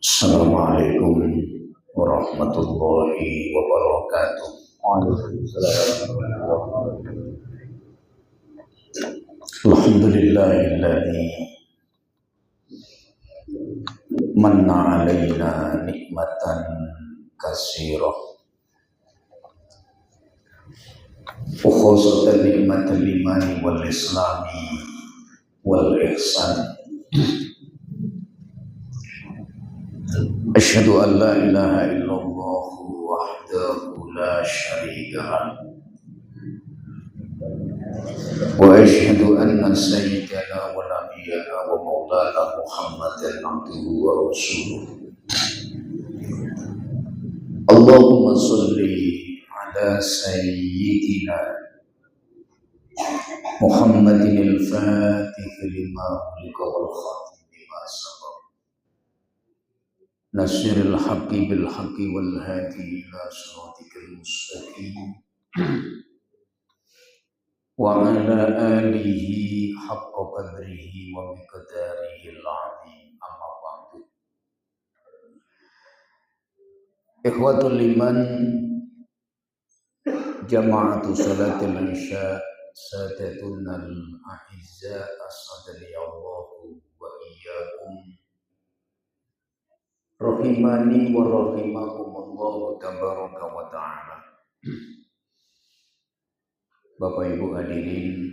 Assalamualaikum warahmatullahi wabarakatuh. Alhamdulillahilladzi manna alaina nikmatan katsirah. Khususatan nikmatul imani wal islami wal ihsan. Asyhadu an la ilaha illallah wahdahu la syarika lah wa asyhadu anna sayyidana wa nabiyyana wa maulana Muhammadan abduhu wa rasuluh. Allahumma sholli ala sayyidina Muhammadin al-fatih lima ulika wal khatim lima sabaq nasiril haqqi bil haqqi wal hadi ila siratikal mustaqim wa ala alihi haqqa qadrihi wa miqdarihi al-azim. Amma ba'du. Ikhwatul iman, jama'atu salatul isya, sadatuna al-a'izza, as-sadali Allahu wa iyyakum. Rahimani wa rahimakumullahu tabaraka wa ta'ala. Bapak Ibu hadirin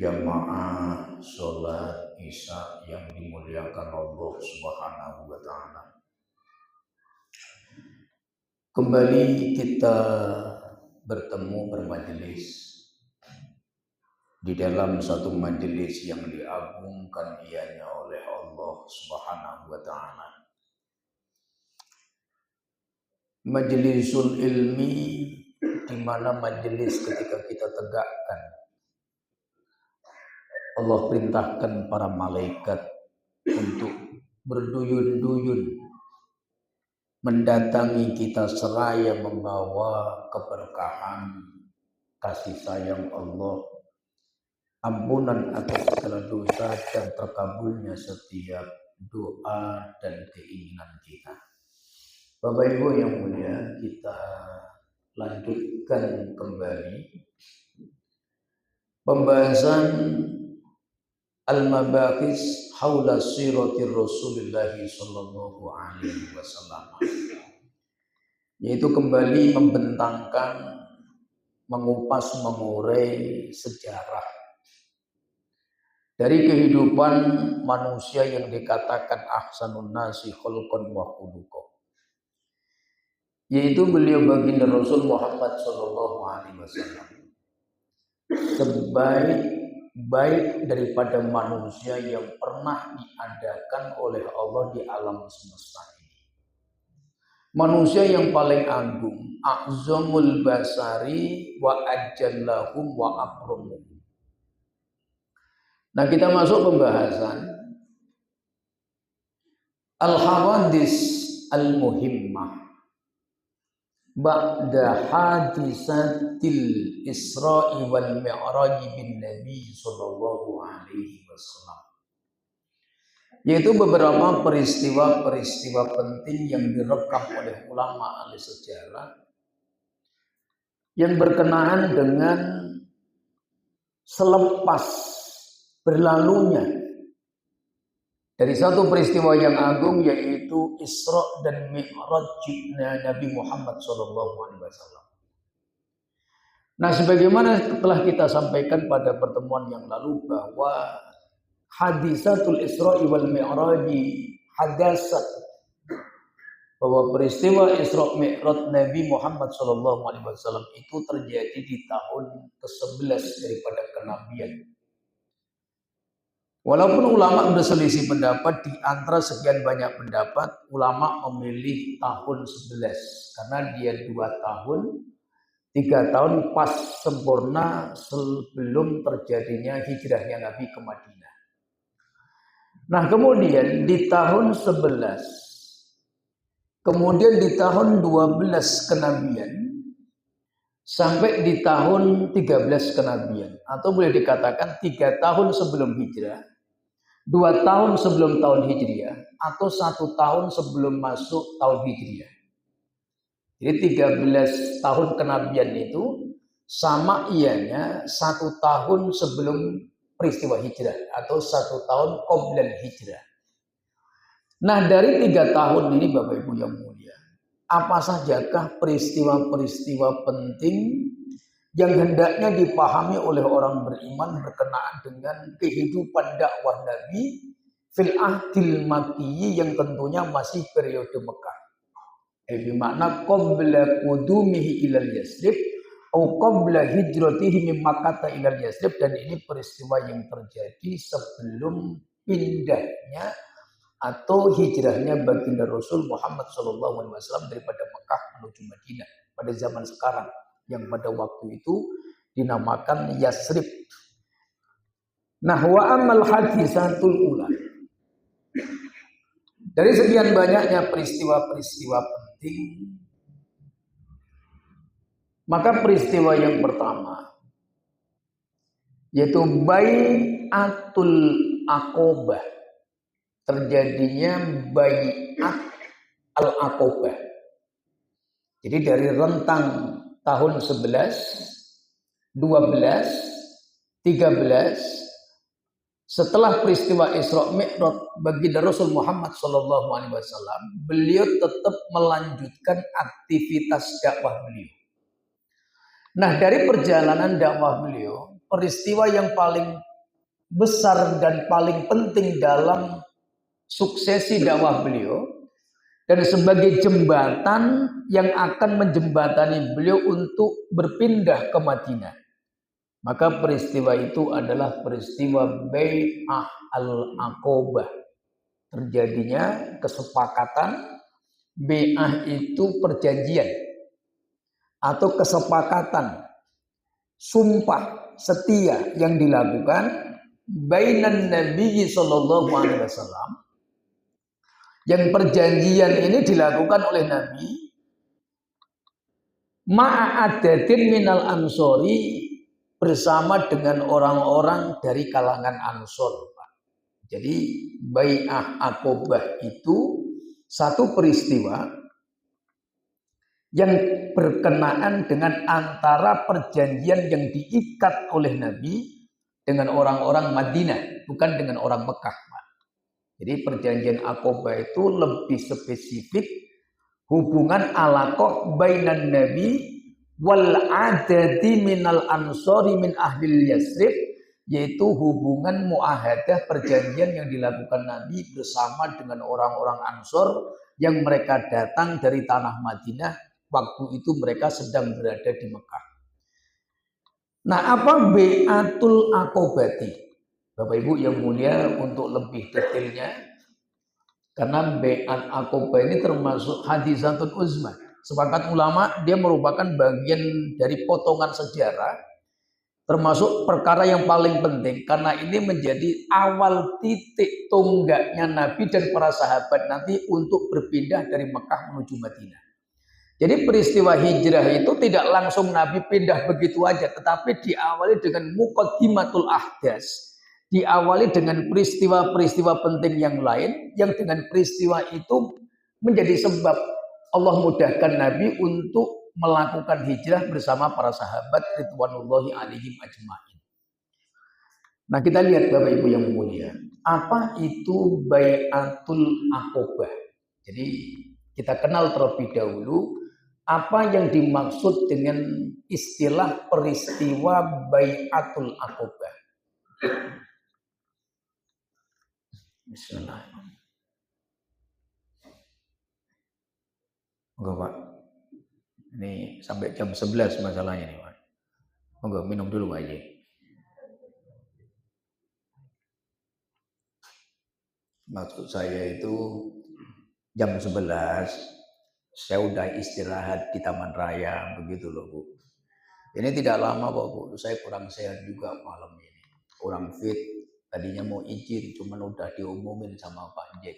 jamaah sholat isya yang dimuliakan Allah Subhanahu wa ta'ala. Kembali kita bertemu bermajelis di dalam satu majelis yang diagungkan ianya oleh Allah Subhanahu wa ta'ala. Majelisul ilmi, di mana majelis ketika kita tegakkan, Allah perintahkan para malaikat untuk berduyun-duyun mendatangi kita seraya membawa keberkahan, kasih sayang Allah, ampunan atas segala dosa dan terkabulnya setiap doa dan keinginan kita. Bapak Ibu yang mulia, kita lanjutkan kembali pembahasan al-mabahis haula siratir Rasulullah sallallahu alaihi wasallam, yaitu kembali membentangkan, mengupas, mengurai sejarah dari kehidupan manusia yang dikatakan ahsanun nasi khulqan wa khuluqan, yaitu beliau baginda Rasul Muhammad sallallahu alaihi wasallam, sebaik daripada manusia yang pernah diadakan oleh Allah di alam semesta ini. Manusia yang paling agung, a'zamul basari wa ajallahum wa akramuhum. Nah, kita masuk pembahasan al-hawadis al-muhimmah ba'da hadisatil Isra'i wal Mi'raj bin Nabi sallallahu alaihi wasallam, yaitu beberapa peristiwa-peristiwa penting yang direkam oleh ulama ahli sejarah yang berkenaan dengan selepas berlalunya dari satu peristiwa yang agung, yaitu Isra dan Mi'raj Nabi Muhammad SAW. Nah, sebagaimana telah kita sampaikan pada pertemuan yang lalu, bahwa hadisatul Isra wal Mi'raj hadasat, bahwa peristiwa Isra Mi'raj Nabi Muhammad SAW itu terjadi di tahun ke-11 daripada kenabian. Walaupun ulama berselisih pendapat, di antara sekian banyak pendapat, ulama memilih tahun 11 karena dia 2 tahun, 3 tahun pas sempurna sebelum terjadinya hijrahnya Nabi ke Madinah. Nah, kemudian di tahun 11, kemudian di tahun 12 kenabian, sampai di tahun 13 kenabian, atau boleh dikatakan 3 tahun sebelum hijrah, 2 tahun sebelum tahun Hijriah atau 1 tahun sebelum masuk tahun Hijriah. Jadi 13 tahun kenabian itu sama ianya 1 tahun sebelum peristiwa hijrah atau 1 tahun qoblal hijrah. Nah, dari 3 tahun ini Bapak Ibu yang mulia, apa sajakah peristiwa-peristiwa penting yang hendaknya dipahami oleh orang beriman berkenaan dengan kehidupan dakwah Nabi fil ahdil makkiyyi yang tentunya masih periode Mekah. Bermakna qabla qudumihi ilal Yasrib atau qabla hijratihi min Makkah ilal Yasrib, dan ini peristiwa yang terjadi sebelum pindahnya atau hijrahnya baginda Rasul Muhammad SAW daripada Mekah menuju Madinah pada zaman sekarang yang pada waktu itu dinamakan Yasrib. Nah, wa amal hadisatul ula. Dari sekian banyaknya peristiwa-peristiwa penting, maka peristiwa yang pertama yaitu Bai'atul Aqobah, terjadinya Bai'at Al-Aqobah. Jadi dari rentang tahun 11, 12, 13 setelah peristiwa Isra Mi'raj baginda Rasul Muhammad SAW, beliau tetap melanjutkan aktivitas dakwah beliau. Nah, dari perjalanan dakwah beliau, peristiwa yang paling besar dan paling penting dalam suksesi dakwah beliau dan sebagai jembatan yang akan menjembatani beliau untuk berpindah ke Madinah, maka peristiwa itu adalah peristiwa Bai'ah Al-Aqobah. Terjadinya kesepakatan. Bai'ah itu perjanjian atau kesepakatan, sumpah setia yang dilakukan bainan Nabi sallallahu alaihi wasallam, yang perjanjian ini dilakukan oleh Nabi ma'adatin minal ansori, bersama dengan orang-orang dari kalangan Ansor. Jadi Bai'ah Aqobah itu satu peristiwa yang berkenaan dengan antara perjanjian yang diikat oleh Nabi dengan orang-orang Madinah, bukan dengan orang Mekah. Jadi perjanjian Aqobah itu lebih spesifik, hubungan alaqah bainan Nabi wal adadi minal ansori min ahlil Yasrib, yaitu hubungan muahadah, perjanjian yang dilakukan Nabi bersama dengan orang-orang Ansor yang mereka datang dari tanah Madinah waktu itu mereka sedang berada di Mekah. Nah, apa Bai'atul Aqobati? Bapak Ibu yang mulia, untuk lebih detailnya, karena Bai'at Aqobah ini termasuk hadisatun uzma. Sepakat ulama, dia merupakan bagian dari potongan sejarah, termasuk perkara yang paling penting, karena ini menjadi awal titik tonggaknya Nabi dan para sahabat nanti untuk berpindah dari Mekah menuju Madinah. Jadi peristiwa hijrah itu tidak langsung Nabi pindah begitu aja, tetapi diawali dengan muqaddimatul ahdas, diawali dengan peristiwa-peristiwa penting yang lain, yang dengan peristiwa itu menjadi sebab Allah mudahkan Nabi untuk melakukan hijrah bersama para sahabat ridwanullahi alaihim ajmain. Nah, kita lihat Bapak Ibu yang mulia, apa itu Bai'atul Aqobah. Jadi kita kenal terlebih dahulu apa yang dimaksud dengan istilah peristiwa Bai'atul Aqobah. Bismillahirrahmanirrahim. Enggak Pak, ini sampai jam 11 masalahnya nih Pak. Enggak, minum dulu Pak Haji. Maksud saya itu jam 11 saya udah istirahat di Taman Raya begitu loh Bu. Ini tidak lama kok Bu, saya kurang sehat juga malam ini, kurang fit. Tadinya mau izin, cuman udah diumumin sama Pak Jack.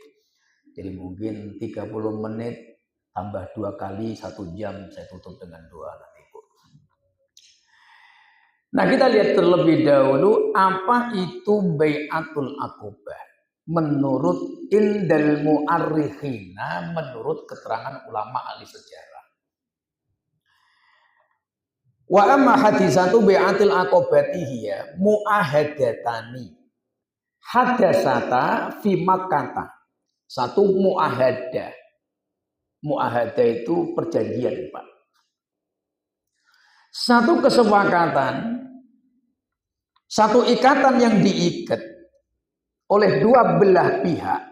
Jadi mungkin 30 menit tambah 2 kali 1 jam, saya tutup dengan doa nanti Bu. Nah, kita lihat terlebih dahulu apa itu Bai'atul Aqobah. menurut indal mu'arrikhina, menurut keterangan ulama ahli sejarah. Wa amma hadisatu bi'atil aqobatihi mu'ahadatani hadasata fi Makkah. Satu mu'ahadah. Mu'ahadah itu perjanjian, Pak. Satu kesepakatan, satu ikatan yang diikat oleh dua belah pihak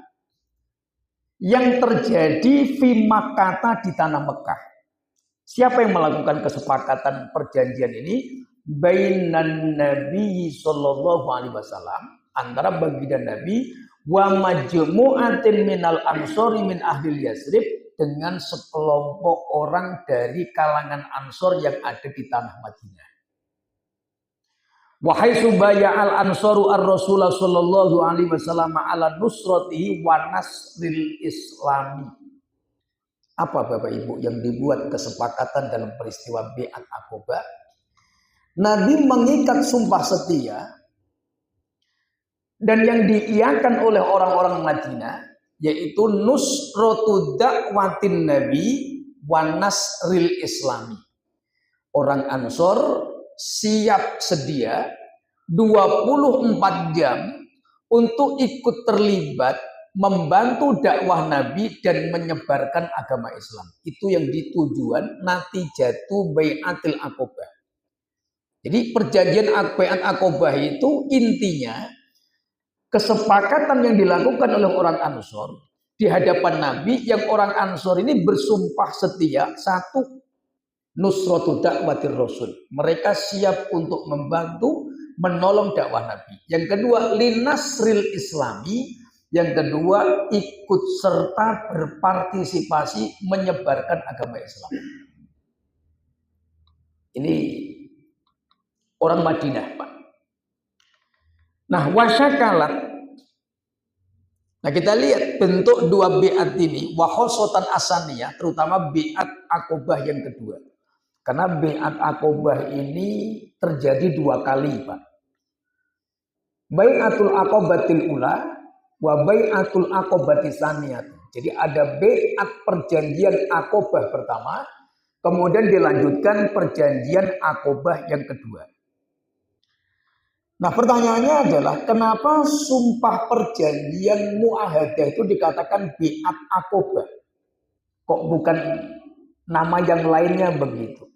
yang terjadi fi Makkah, di tanah Mekah. Siapa yang melakukan kesepakatan perjanjian ini? Bainan Nabi sallallahu alaihi wasallam, antara baginda Nabi wa majmu'atin minal ansori min ahli Yasrib, dengan sekelompok orang dari kalangan Ansor yang ada di tanah Madinah. Wa haitsu bay'al ansaru ar-rasul sallallahu alaihi wasallam ala nusratihi wa nasril islami. Apa Bapak Ibu yang dibuat kesepakatan dalam peristiwa Bai'at Aqobah? Nabi mengikat sumpah setia, dan yang diiyakan oleh orang-orang Madinah yaitu nusratu da'watin Nabi wa nasril islami. Orang Ansor siap sedia 24 jam untuk ikut terlibat membantu dakwah Nabi dan menyebarkan agama Islam. Itu yang ditujuan natijatu bai'atil Aqobah. Jadi perjanjian Bai'at Aqobah itu intinya kesepakatan yang dilakukan oleh orang Ansor di hadapan Nabi, yang orang Ansor ini bersumpah setia. Satu, nusratu da'watir rasul, mereka siap untuk membantu menolong dakwah Nabi. Yang kedua, linasril islami, yang kedua ikut serta berpartisipasi menyebarkan agama Islam. Ini orang Madinah, Pak. Nah, wasyakalat. Nah, kita lihat bentuk dua bi'at ini, wakhosotan asaniyah, terutama bi'at Aqobah yang kedua. Karena bi'at Aqobah ini terjadi dua kali, Pak. Bai'atul Aqobatil ula wa bai'atul Aqobatis saniyah. Jadi ada bi'at perjanjian Aqobah pertama, kemudian dilanjutkan perjanjian Aqobah yang kedua. Nah, pertanyaannya adalah kenapa sumpah perjanjian mu'ahadah itu dikatakan bi'at Aqobah? Kok bukan nama yang lainnya begitu?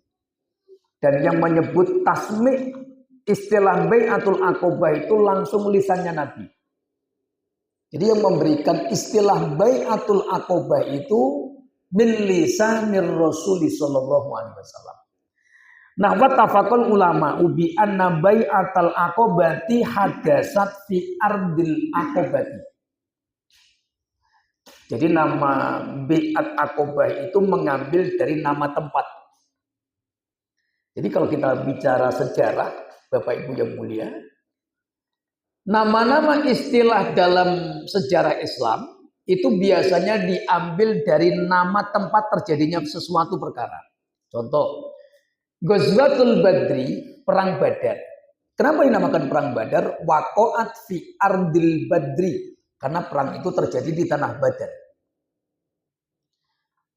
Dan yang menyebut tasmi' istilah bai'atul Aqobah itu langsung lisannya Nabi. Jadi yang memberikan istilah bai'atul Aqobah itu min lisanir Rasul sallallahu alaihi wasallam. Nah, wattafaqal ulama bi anna bai'atal Aqobati hadasat fi ardil Aqobati. Jadi nama Bai'at Aqobah itu mengambil dari nama tempat. Jadi kalau kita bicara sejarah, Bapak Ibu yang mulia, nama-nama istilah dalam sejarah Islam itu biasanya diambil dari nama tempat terjadinya sesuatu perkara. Contoh, Ghazwatul Badri, perang Badar. Kenapa dinamakan perang Badar? Waqa'at fi ardil Badri, karena perang itu terjadi di tanah Badar.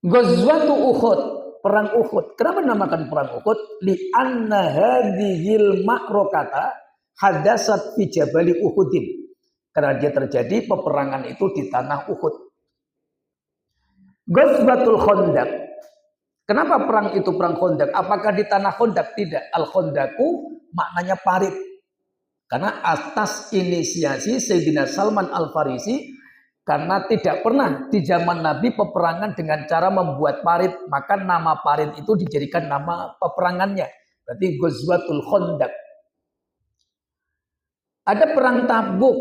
Ghazwatu Uhud, perang Uhud. Kenapa dinamakan perang Uhud? Li anna hadhil ma'rakata hadasat fi jabali Uhudin. Karena dia terjadi peperangan itu di tanah Uhud. Ghazwatul Khandaq. Kenapa perang itu perang Khandaq? Apakah di tanah Khandaq? Tidak. Al-Khandaku maknanya parit. Karena atas inisiasi Sayyidina Salman Al-Farisi, karena tidak pernah di zaman Nabi peperangan dengan cara membuat parit, maka nama parit itu dijadikan nama peperangannya. Berarti Ghazwatul Khandaq. Ada perang Tabuk.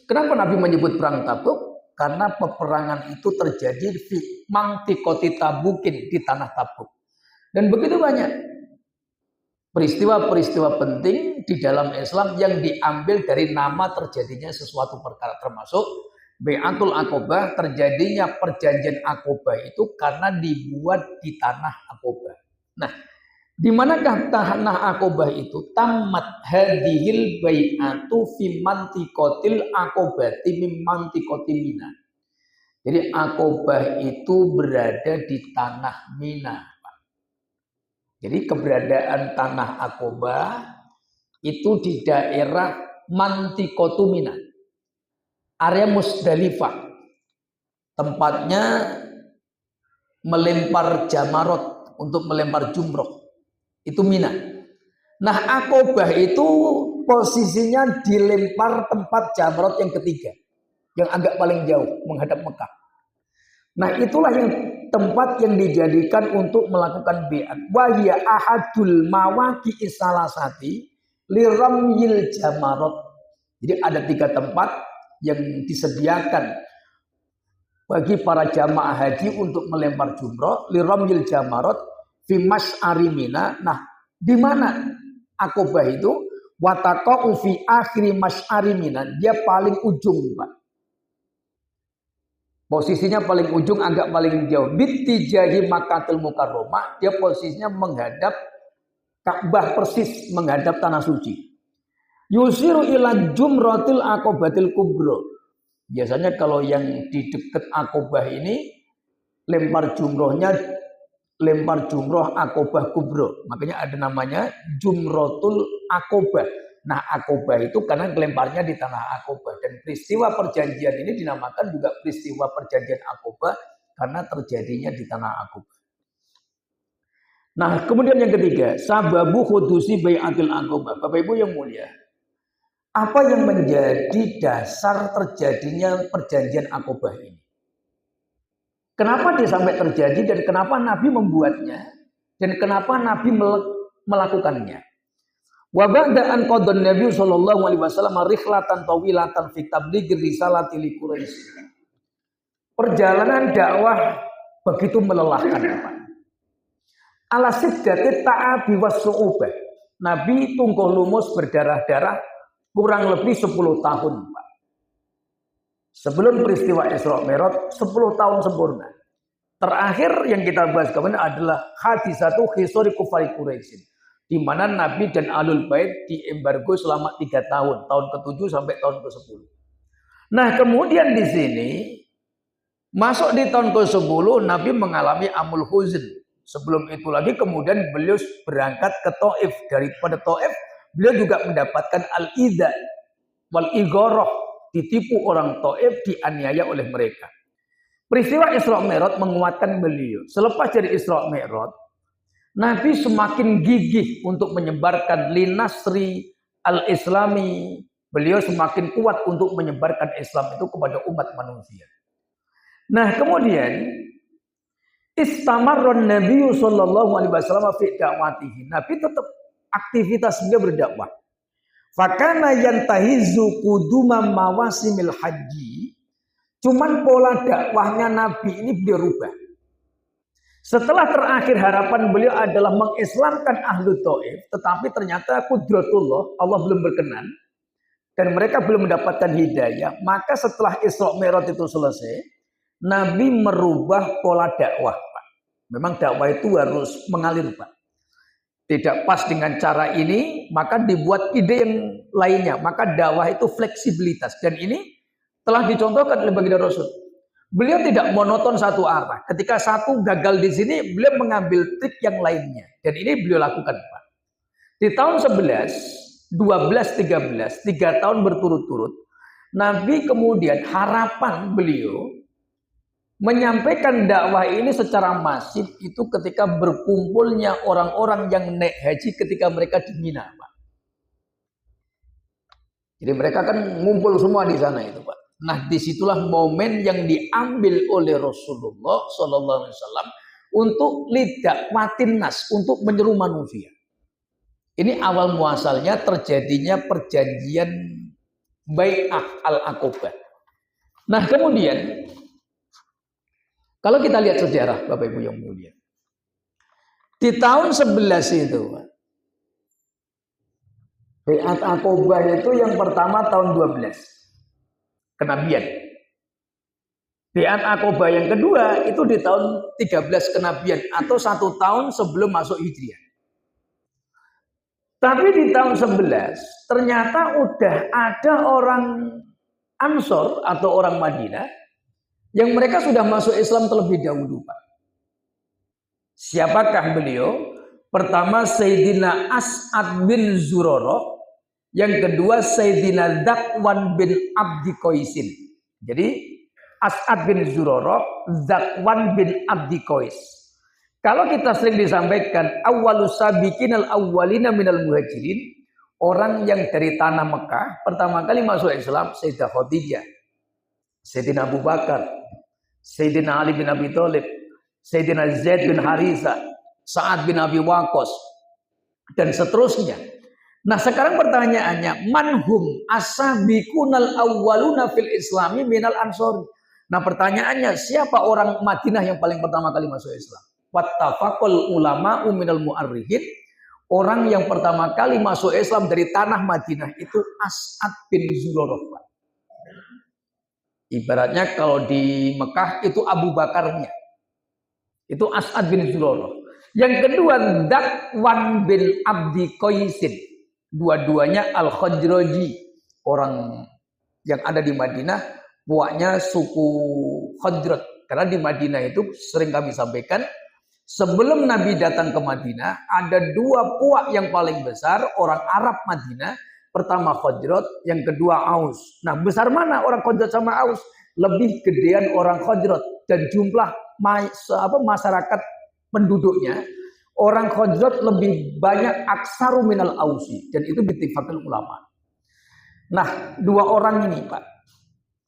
Kenapa Nabi menyebut perang Tabuk? Karena peperangan itu terjadi di Mangtikoti Tabukin, di tanah Tabuk. Dan begitu banyak peristiwa-peristiwa penting di dalam Islam yang diambil dari nama terjadinya sesuatu perkara, termasuk Bai'atul Aqobah, terjadinya perjanjian Aqobah itu karena dibuat di tanah Aqobah. Nah, Di manakah tanah Aqobah itu? Tamat hadhil bai'atu fi mantiqatil Aqobati min mantiqati Mina. Jadi Aqobah itu berada di tanah Mina. Jadi keberadaan tanah Aqobah itu di daerah mantiqatu Mina. Area Musdalifah. Tempatnya melempar jamarot untuk melempar jumroh. Itu Mina. Nah, Aqobah itu posisinya dilempar tempat jamrot yang ketiga, yang agak paling jauh menghadap Mekah. Nah, itulah yang tempat yang dijadikan untuk melakukan biat. Wa hiya ahadul mawaqi'i salasati liramyil jamarot. Jadi ada 3 tempat yang disediakan bagi para jamaah haji untuk melempar jumroh liramyil jamarot fi masy'ari Mina. Nah, di mana Aqobah itu? Wataqa'u fi akhiri masy'ari Mina. Dia paling ujung, Pak. Posisinya paling ujung, agak paling jauh. Bittijahi Makkahul Mukarramah. Dia posisinya menghadap Ka'bah, persis menghadap tanah suci. Yusiru ila jumratil Aqobatil kubra. Biasanya kalau yang di dekat Aqobah ini lempar jumroh Aqobah kubro. Makanya ada namanya Jumrotul Aqobah. Nah, Aqobah itu karena lemparnya di tanah Aqobah. Dan peristiwa perjanjian ini dinamakan juga peristiwa perjanjian Aqobah karena terjadinya di tanah Aqobah. Nah, kemudian yang ketiga, sababu khudusi bai'atil Aqobah. Bapak Ibu yang mulia, apa yang menjadi dasar terjadinya perjanjian Aqobah ini? Kenapa dia sampai terjadi dan kenapa Nabi membuatnya dan kenapa Nabi melakukannya? Wa ba'da an qaddan Nabi sallallahu alaihi wasallam rikhlatan tawilatan fi tablighi risalati li Quraisy. Perjalanan dakwah begitu melelahkan, Pak. Ala siddati ta'abi was-su'ubah. Nabi tunggu lumus berdarah-darah kurang lebih 10 tahun, Pak. Sebelum peristiwa Isra Mi'raj 10 tahun sempurna. Terakhir yang kita bahas kemarin adalah hadisatu khisari kufari Quraisy, di mana Nabi dan Ahlul Bait diembargo selama 3 tahun, tahun ke-7 sampai tahun ke-10. Nah, kemudian di sini masuk di tahun ke-10 Nabi mengalami amul huzn. Sebelum itu lagi kemudian beliau berangkat ke Thaif. Daripada Thaif beliau juga mendapatkan al-idza wal igharah. Ditipu orang Thaif, dianiaya oleh mereka. Peristiwa Isra Mi'raj menguatkan beliau. Selepas dari Isra Mi'raj, Nabi semakin gigih untuk menyebarkan linasri al-islami. Beliau semakin kuat untuk menyebarkan Islam itu kepada umat manusia. Nah, kemudian istamarron Nabi sallallahu alaihi wasallam fi da'watihi. Nabi tetap aktivitas beliau berdakwah. Fakana yantahizu quduma mawasimil haji. Cuman pola dakwahnya Nabi ini beliau rubah. Setelah terakhir harapan beliau adalah mengislamkan ahlu Thaif, tetapi ternyata qudratullah, Allah belum berkenan dan mereka belum mendapatkan hidayah. Maka setelah Isra Mi'raj itu selesai, Nabi merubah pola dakwah, Pak. Memang dakwah itu harus mengalir, Pak. Tidak pas dengan cara ini, maka dibuat ide yang lainnya. Maka dakwah itu fleksibilitas. Dan ini telah dicontohkan oleh baginda Rasul. Beliau tidak monoton satu arah. Ketika satu gagal di sini, beliau mengambil trik yang lainnya. Dan ini beliau lakukan, Pak. Di tahun 11, 12, 13, 3 tahun berturut-turut, Nabi kemudian harapan beliau menyampaikan dakwah ini secara masif itu ketika berkumpulnya orang-orang yang naik haji ketika mereka di Mina, Pak. Jadi mereka kan ngumpul semua di sana itu, Pak. Nah, disitulah momen yang diambil oleh Rasulullah SAW untuk lidakwatin nas, untuk menyeru manusia. Ini awal muasalnya terjadinya perjanjian Bai'ah al-Aqobah. Nah, kemudian kalau kita lihat sejarah Bapak Ibu yang mulia, di tahun 11 itu, Bai'at Aqobah itu yang pertama tahun 12 kenabian. Bai'at Aqobah yang kedua itu di tahun 13 kenabian atau 1 tahun sebelum masuk Hijriah. Tapi di tahun 11 ternyata udah ada orang Ansor atau orang Madinah yang mereka sudah masuk Islam terlebih dahulu, Pak. Siapakah beliau? Pertama Sayyidina As'ad bin Zurarah, yang kedua Sayyidina Zakwan bin Abdi Qaisin. Jadi As'ad bin Zurarah, Zakwan bin Abdi Qais. Kalau kita sering disampaikan awwalus sabiqinal awwalina minal muhajirin, orang yang dari tanah Mekah pertama kali masuk Islam Sayyidah Khadijah, Sayyidina Abu Bakar, Sayyidina Ali bin Abi Thalib, Sayyidina Zaid bin Haritha, Sa'ad bin Abi Waqqas, dan seterusnya. Nah sekarang pertanyaannya, manhum asabiqunal awwaluna fil islami minal ansori. Nah pertanyaannya, siapa orang Madinah yang paling pertama kali masuk Islam? Wattafaqul ulama'u minal mu'arrikhin. Orang yang pertama kali masuk Islam dari tanah Madinah itu As'ad bin Zurarah. Ibaratnya kalau di Mekah itu Abu Bakarnya. Itu As'ad bin Zurarah. Yang kedua Zakwan bin Abdi Qaisin. Dua-duanya Al-Khazraji. Orang yang ada di Madinah, puaknya suku Khazraj. Karena di Madinah itu sering kami sampaikan, sebelum Nabi datang ke Madinah, ada dua puak yang paling besar, orang Arab Madinah. Pertama Khazraj, yang kedua Aus. Nah besar mana orang Khazraj sama Aus? Lebih gedean orang Khazraj. Dan jumlah masyarakat penduduknya, orang Khazraj lebih banyak aksaru minal Ausi. Dan itu bittifaqil ulama. Nah dua orang ini Pak,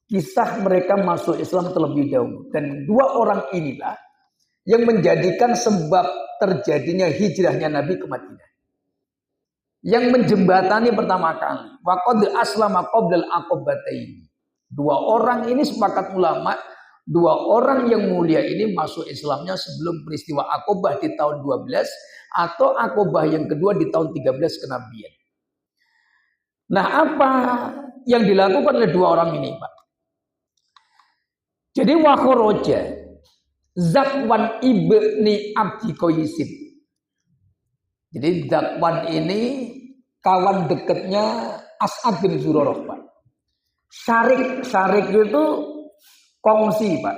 kisah mereka masuk Islam terlebih dahulu. Dan dua orang inilah yang menjadikan sebab terjadinya hijrahnya Nabi ke Madinah. Yang menjembatani pertama kali. Waqad aslama qoblal aqobataini. Dua orang ini sepakat ulama, dua orang yang mulia ini masuk Islamnya sebelum peristiwa Aqobah di tahun 12 atau Aqobah yang kedua di tahun 13 kenabian. Nah, apa yang dilakukan oleh dua orang ini, Pak? Jadi wa kharaja Zakwan ibni Abdi Qaisin. Jadi Zakwan ini kawan dekatnya As'ad bin Zurarah, Pak. Syarik itu kongsi, Pak.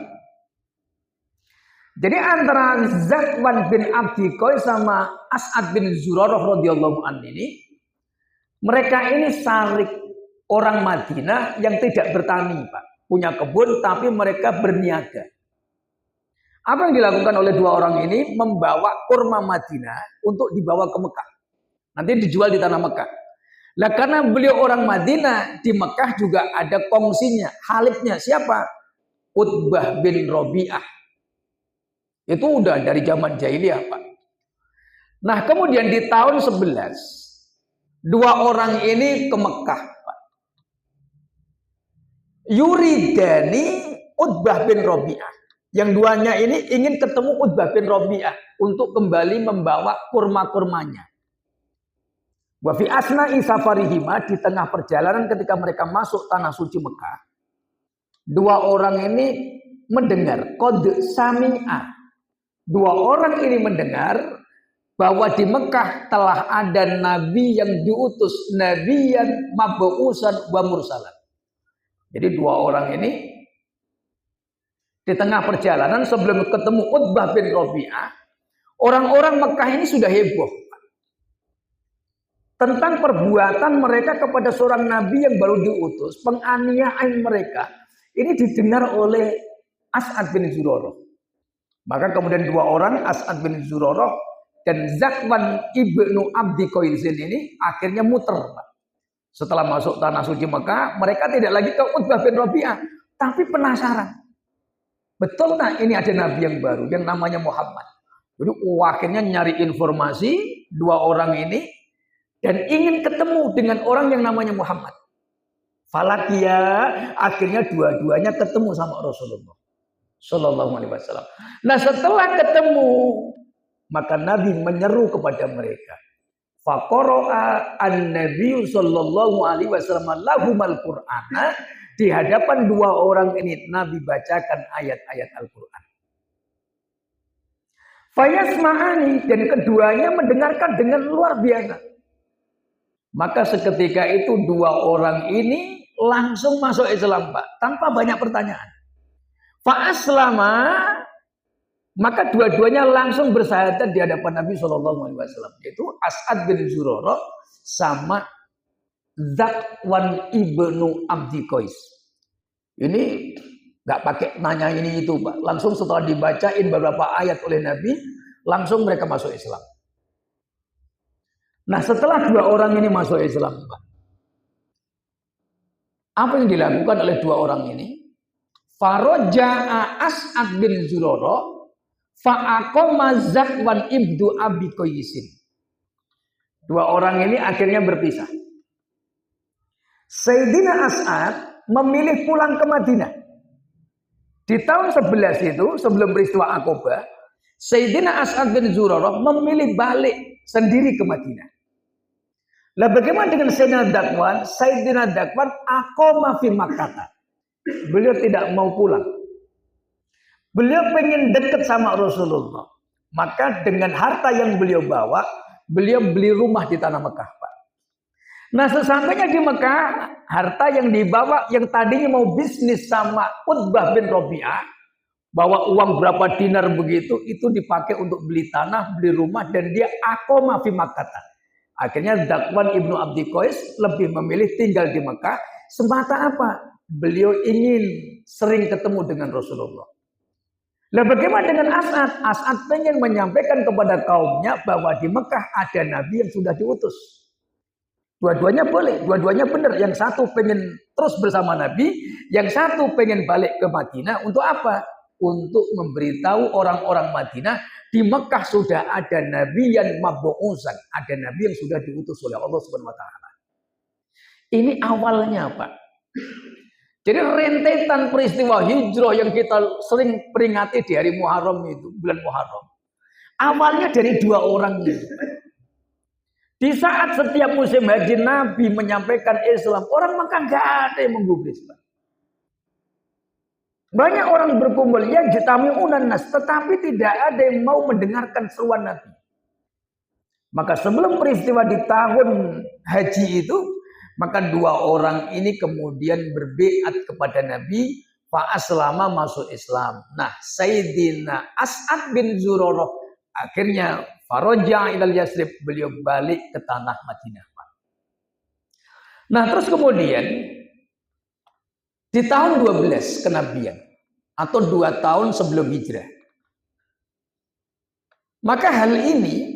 Jadi antara Zakwan bin Abdi Qais sama As'ad bin Zurarah radhiyallahu anhu ini, mereka ini syarik orang Madinah yang tidak bertani, Pak. Punya kebun tapi mereka berniaga. Apa yang dilakukan oleh dua orang ini? Membawa kurma Madinah untuk dibawa ke Mekah. Nanti dijual di tanah Mekah. Nah karena beliau orang Madinah, di Mekah juga ada kongsinya, halifnya siapa? Utbah bin Rabi'ah. Itu udah dari zaman jahiliyah, Pak. Nah kemudian di tahun 11, dua orang ini ke Mekah, Pak. Yuridani Utbah bin Rabi'ah. Yang duanya ini ingin ketemu Utbah bin Rabi'ah untuk kembali membawa kurma-kurmanya. Wa fi asna'i safarihima, di tengah perjalanan ketika mereka masuk tanah suci Mekah, dua orang ini mendengar qad sami'a. Dua orang ini mendengar bahwa di Mekah telah ada nabi yang diutus, nabiyan mab'usan wa mursalan. Jadi dua orang ini di tengah perjalanan sebelum ketemu Utbah bin Rabi'ah, orang-orang Mekah ini sudah heboh tentang perbuatan mereka kepada seorang nabi yang baru diutus. Penganiayaan mereka ini didengar oleh As'ad bin Zurarah. Maka kemudian dua orang, As'ad bin Zurarah dan Zakwan ibnu Abdi Qaisin ini akhirnya muter, Pak. Setelah masuk tanah suci Mekah, mereka tidak lagi ke Utbah bin Rabi'ah, tapi penasaran. Betul nah ini ada nabi yang baru yang namanya Muhammad. Jadi akhirnya nyari informasi dua orang ini dan ingin ketemu dengan orang yang namanya Muhammad. Falakia, akhirnya dua-duanya ketemu sama Rasulullah Sallallahu Alaihi Wasallam. Nah setelah ketemu, maka Nabi menyeru kepada mereka. Faqara'a an-Nabi Sallallahu Alaihi Wasallam lahumal Qur'ana. Di hadapan dua orang ini Nabi bacakan ayat-ayat Al-Quran. Fayasma'ani, dan keduanya mendengarkan dengan luar biasa. Maka seketika itu dua orang ini langsung masuk Islam, Pak, tanpa banyak pertanyaan. Fa'aslama, maka dua-duanya langsung bersyahadat di hadapan Nabi SAW. Yaitu As'ad bin Zurarah sama Zakwan ibnu Abdi Qais. Ini nggak pakai nanya ini itu, Pak. Langsung setelah dibacain beberapa ayat oleh Nabi, langsung mereka masuk Islam. Nah, setelah dua orang ini masuk Islam, Pak, apa yang dilakukan oleh dua orang ini? Faroja'a As'ad bin Zurarah fa'aqama Zakwan ibnu Abi Qaisin. Dua orang ini akhirnya berpisah. Sayyidina As'ad memilih pulang ke Madinah. Di tahun 11 itu, sebelum peristiwa Aqabah, Sayyidina As'ad bin Zurarah memilih balik sendiri ke Madinah. Lah bagaimana dengan Sayyidina Zakwan? Sayyidina Zakwan aqama fi Makkah. Beliau tidak mau pulang. Beliau pengen dekat sama Rasulullah. Maka dengan harta yang beliau bawa, beliau beli rumah di tanah Mekah, Pak. Nah, sesampainya di Mekah, harta yang dibawa yang tadinya mau bisnis sama Utbah bin Rabi'ah, bawa uang berapa dinar begitu, itu dipakai untuk beli tanah, beli rumah, dan dia aqama fi Makkah. Akhirnya Zakwan ibnu Abdi Qais lebih memilih tinggal di Mekah. Semata apa? Beliau ingin sering ketemu dengan Rasulullah. Nah, bagaimana dengan As'ad? As'ad pengen menyampaikan kepada kaumnya bahwa di Mekah ada Nabi yang sudah diutus. Dua-duanya boleh, dua-duanya benar. Yang satu pengen terus bersama Nabi, yang satu pengen balik ke Madinah. Untuk apa? Untuk memberitahu orang-orang Madinah, di Mekah sudah ada Nabi yang mab'usan, ada Nabi yang sudah diutus oleh Allah Subhanahu wa taala. Ini awalnya, Pak. Jadi rentetan peristiwa hijrah yang kita sering peringati di hari Muharram itu, bulan Muharram. Awalnya dari dua orang ini. Di saat setiap musim haji Nabi menyampaikan Islam, orang Mekah nggak ada yang menggubris. Banyak orang berkumpul, ya jitami'unan nas, tetapi tidak ada yang mau mendengarkan seruan Nabi. Maka sebelum peristiwa di tahun haji itu, maka dua orang ini kemudian berbiat kepada Nabi, fa'aslama masuk Islam. Nah, Sayyidina As'ad bin Zurarah akhirnya faroja ilal Yasrib, beliau balik ke tanah Madinah. Nah, terus kemudian di tahun 12 kenabian atau 2 tahun sebelum hijrah, maka hal ini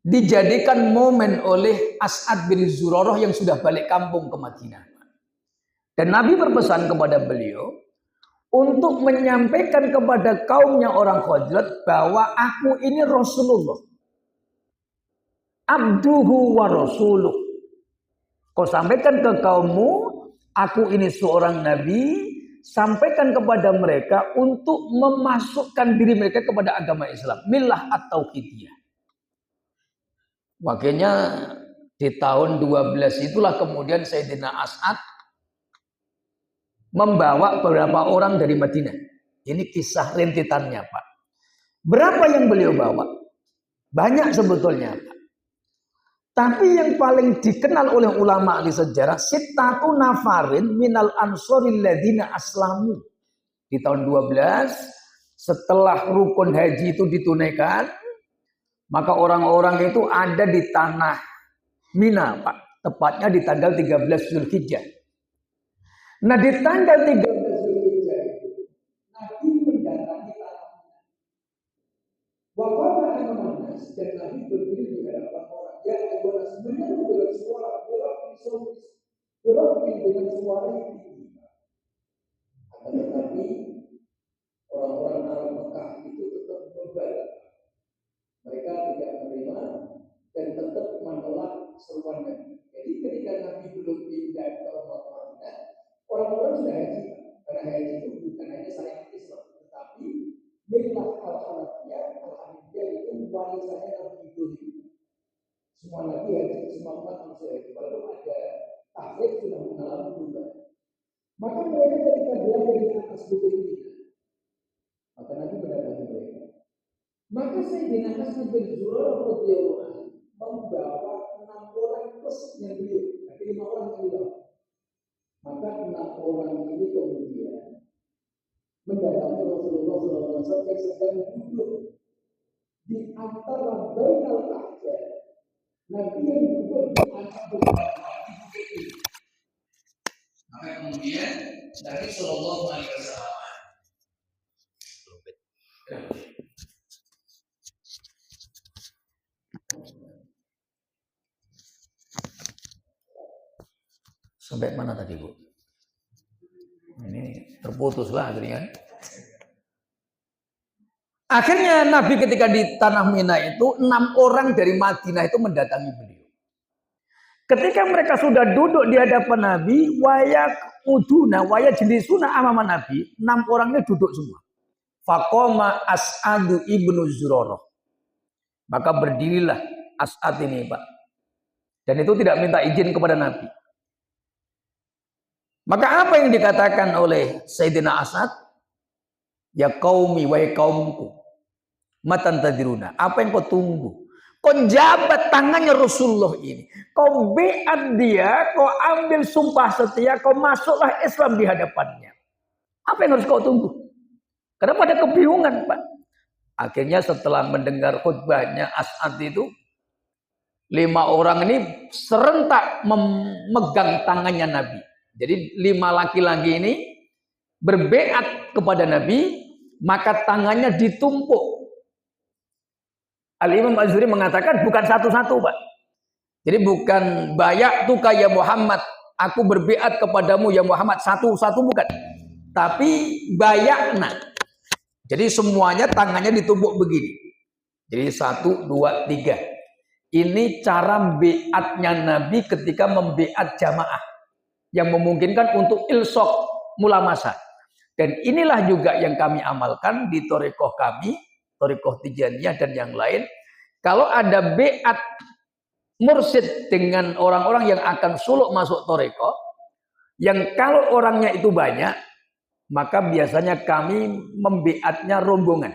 dijadikan momen oleh As'ad bin Zurarah yang sudah balik kampung ke Madinah. Dan Nabi berpesan kepada beliau untuk menyampaikan kepada kaumnya orang Khazraj bahwa aku ini Rasulullah, abduhu wa rasuluh. Kau sampaikan ke kaummu, aku ini seorang Nabi, sampaikan kepada mereka untuk memasukkan diri mereka kepada agama Islam, millah at-tauhidiyah. Makanya di tahun 12 itulah kemudian Sayyidina As'ad membawa beberapa orang dari Madinah. Ini kisah rintitannya, Pak. Berapa yang beliau bawa? Banyak sebetulnya, Pak. Tapi yang paling dikenal oleh ulama ahli sejarah, sittatu nafarin minal ansaril ladina aslamu. Di tahun 12 setelah rukun haji itu ditunaikan, maka orang-orang itu ada di tanah Mina, Pak. Tepatnya di tanggal 13 Zulhijjah. Nah, di tanggal 13 Zulhijjah Nabi mendatangi tanah Mina. Waqala an-nas, dan Nabi berdiri di hadapan orang. Ya, Allah sebenarnya dengan suara berat dengan suara yang tinggi. Akan tetapi orang-orang Arab Mekah itu tetap berbalik. Mereka tidak menerima dan tetap menolak seruan Nabi. Jadi ketika Nabi belum pindah ke Madinah, orang-orang sudah haji. Karena haji itu bukan hanya syariat Islam, tetapi millah al-Hanafiyah, al-Hanafiyah itu warisannya Nabi Ibrahim. Semua Nabi haji, semua umat manusia haji. Walaupun ada taklid sudah mengalami perubahan. Maka mereka ketika berada di atas bukit ini, maka Nabi mendatangi mereka. Maka Sayyidina As'ad bin Zurarah radhiyallahu anhu membawa 60 orang plusnya beliau, tapi 5 orang keluar. Maka 6 orang ini kemudian mendatangi Rasulullah SAW yang sedang duduk di antara bainal kahjah. Nabi yang duduk di antara beberapa bukit ini. Maka kemudian Nabi Sallallahu Alaihi Wasallam sampai mana tadi, Bu? Ini terputus lah akhirnya. Akhirnya Nabi ketika di tanah Mina itu 6 orang dari Madinah itu mendatangi beliau. Ketika mereka sudah duduk di hadapan Nabi, wayak uduna, wayak jelisuna amama Nabi, 6 orangnya duduk semua. Faqoma As'adu ibnu Zurarah. Maka berdirilah As'ad ini, Pak. Dan itu tidak minta izin kepada Nabi. Maka apa yang dikatakan oleh Sayyidina As'ad? Ya qaumi wa kaumku. Matan tadiruna. Apa yang kau tunggu? Kau jabat tangannya Rasulullah ini. Kau beat dia, kau ambil sumpah setia, kau masuklah Islam di hadapannya. Apa yang harus kau tunggu? Karena pada kebingungan, Pak. Akhirnya setelah mendengar khutbahnya As'ad itu, 5 orang ini serentak memegang tangannya Nabi. Jadi 5 laki-laki ini berbeat kepada Nabi, maka tangannya ditumpuk. Al-Imam Az-Zuhri mengatakan bukan satu-satu, Pak. Jadi bukan bay'atuka ya Muhammad, aku berbeat kepadamu ya Muhammad, satu-satu bukan. Tapi bay'na. Jadi semuanya tangannya ditumpuk begini. Jadi 1, 2, 3. Ini cara beatnya Nabi ketika membeat jamaah yang memungkinkan untuk ilsok mulamasa. Dan inilah juga yang kami amalkan di Thariqah kami, Thariqah Tijaniyah dan yang lain. Kalau ada beat mursyid dengan orang-orang yang akan suluk masuk Thariqah, yang kalau orangnya itu banyak, maka biasanya kami membeatnya rombongan.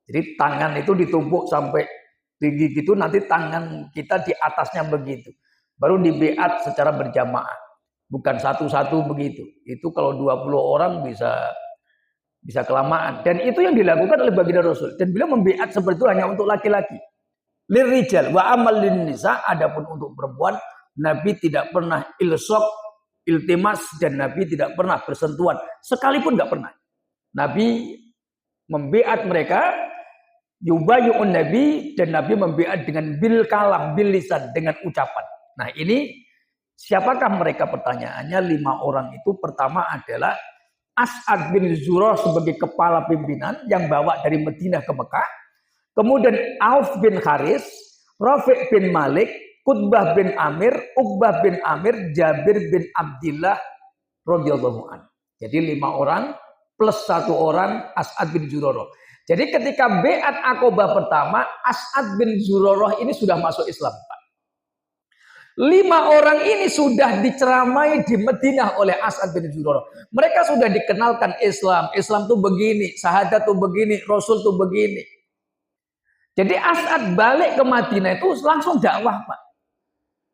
Jadi tangan itu ditumpuk sampai tinggi gitu, nanti tangan kita di atasnya begitu. Baru dibeat secara berjamaah. Bukan satu-satu begitu. Itu kalau 20 orang bisa kelamaan. Dan itu yang dilakukan oleh baginda Rasul. Dan beliau membeat seperti itu hanya untuk laki-laki. Lirijal wa amal lin nisa, adapun untuk perempuan Nabi tidak pernah ilsok, iltimas, dan Nabi tidak pernah bersentuhan. Sekalipun nggak pernah. Nabi membeat mereka, yubayu'un Nabi, dan Nabi membeat dengan bil kalam, bil lisan, dengan ucapan. Nah ini siapakah mereka? Pertanyaannya 5 orang itu. Pertama adalah As'ad bin Zurarah sebagai kepala pimpinan yang bawa dari Madinah ke Mekah. Kemudian Auf bin Haris, Rafi' bin Malik, Qutbah bin Amir, Uqbah bin Amir, Jabir bin Abdillah radhiyallahu anhu. Jadi 5 orang plus 1 orang As'ad bin Zurarah. Jadi ketika beat Aqabah pertama, As'ad bin Zurarah ini sudah masuk Islam, Pak. 5 orang ini sudah diceramai di Madinah oleh As'ad bin Zurarah. Mereka sudah dikenalkan Islam. Islam tuh begini, syahadat tuh begini, Rasul tuh begini. Jadi As'ad balik ke Madinah itu langsung dakwah, Pak.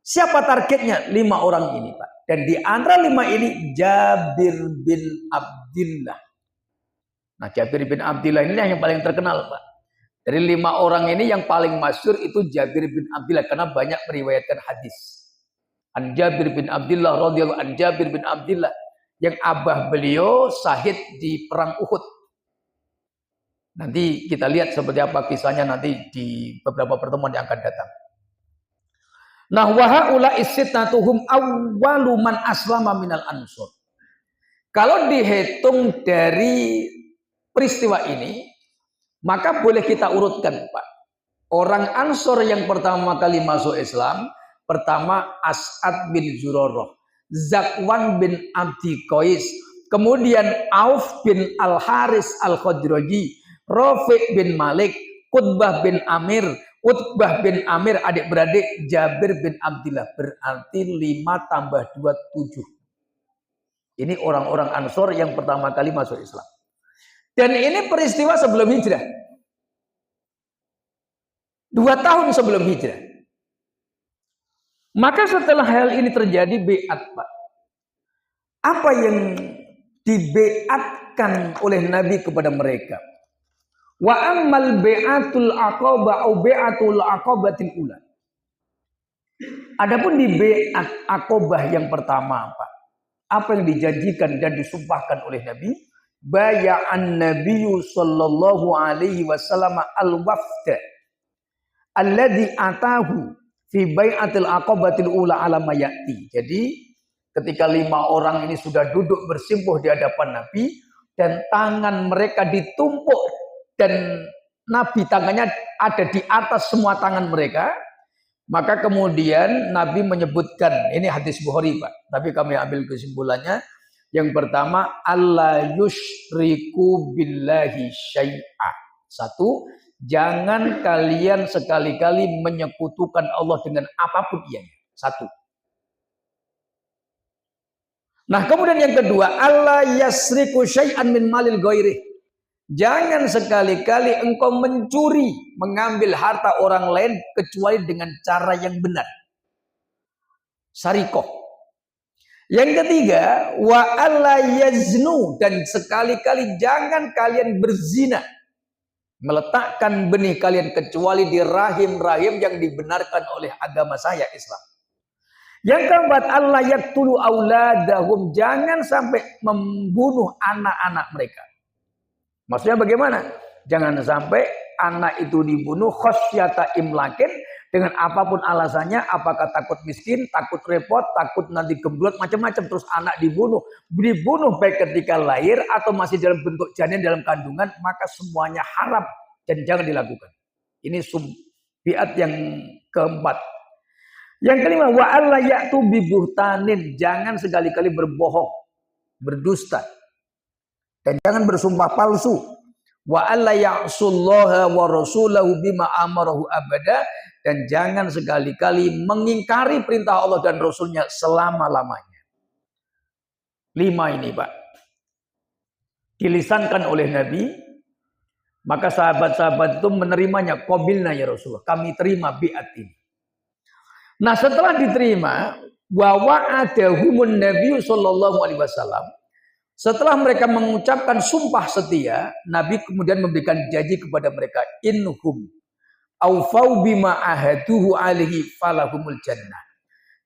Siapa targetnya? 5 orang ini, Pak. Dan di antara 5 ini Jabir bin Abdillah. Nah, Jabir bin Abdillah ini yang paling terkenal, Pak. Dari 5 orang ini yang paling masyhur itu Jabir bin Abdillah karena banyak meriwayatkan hadis. An Jabir bin Abdillah radhiyallahu an Jabir bin Abdillah yang abah beliau syahid di perang Uhud. Nanti kita lihat seperti apa kisahnya nanti di beberapa pertemuan yang akan datang. Nah, wa haula isittatuhum awwalu man aslama minal ansor. Kalau dihitung dari peristiwa ini, maka boleh kita urutkan, Pak. Orang Ansor yang pertama kali masuk Islam, pertama As'ad bin Zurarah, Zakwan bin Abdi Qais, kemudian Auf bin Al-Haris Al-Khadraji, Rafi' bin Malik, Qutbah bin Amir, Utbah bin Amir, adik-beradik Jabir bin Abdillah. Berarti 5 tambah 2, 7. Ini orang-orang Ansor yang pertama kali masuk Islam. Dan ini peristiwa sebelum hijrah. 2 tahun sebelum hijrah. Maka setelah hal ini terjadi beat, Pak. Apa yang dibeatkan oleh Nabi kepada mereka? Wa ammal be'atul aqabah au be'atul aqabatil ula. Adapun di beat Aqabah yang pertama, Pak, apa yang dijanjikan dan disumpahkan oleh Nabi? Baya'an Nabiyyu sallallahu alaihi wasallam al-wafda alladhi atahu fi bai'atil aqabatil ula ala mayati. Jadi ketika 5 orang ini sudah duduk bersimpuh di hadapan Nabi dan tangan mereka ditumpuk dan Nabi tangannya ada di atas semua tangan mereka, maka kemudian Nabi menyebutkan, ini hadis Bukhari, Pak, tapi kami ambil kesimpulannya. Yang pertama, alla yusyriku billahi syai'a. 1, jangan kalian sekali-kali menyekutukan Allah dengan apapun ianya. 1. Nah, kemudian yang kedua, alla yasriku syai'an min malil ghairi. Jangan sekali-kali engkau mencuri, mengambil harta orang lain kecuali dengan cara yang benar. Sarikoh. Yang ketiga, wa alla yaznu, dan sekali-kali jangan kalian berzina, meletakkan benih kalian kecuali di rahim-rahim yang dibenarkan oleh agama saya, Islam. Yang keempat, alla yaqtulu auladahum, jangan sampai membunuh anak-anak mereka. Maksudnya bagaimana? Jangan sampai anak itu dibunuh khosyata imlakin, dengan apapun alasannya, apakah takut miskin, takut repot, takut nanti gemblot, macam-macam, terus anak dibunuh baik ketika lahir atau masih dalam bentuk janin dalam kandungan, maka semuanya haram dan jangan dilakukan. Ini biat yang keempat. Yang kelima, wa alla ya'tu bi buhtanin, jangan sekali-kali berbohong, berdusta, dan jangan bersumpah palsu. Wa alla ya'sullaha wa rasulahu bima amarahu abada, dan jangan sekali-kali mengingkari perintah Allah dan Rasulnya selama-lamanya. 5 ini, Pak, dilisankan oleh Nabi, maka sahabat-sahabat itu menerimanya. Qabilna ya Rasulullah, kami terima biat ini. Nah, setelah diterima, wa wa'adahumun Nabi sallallahu alaihi wasallam, setelah mereka mengucapkan sumpah setia, Nabi kemudian memberikan janji kepada mereka, inhum aufau bima ahaduhu alaihi falahumul jannah.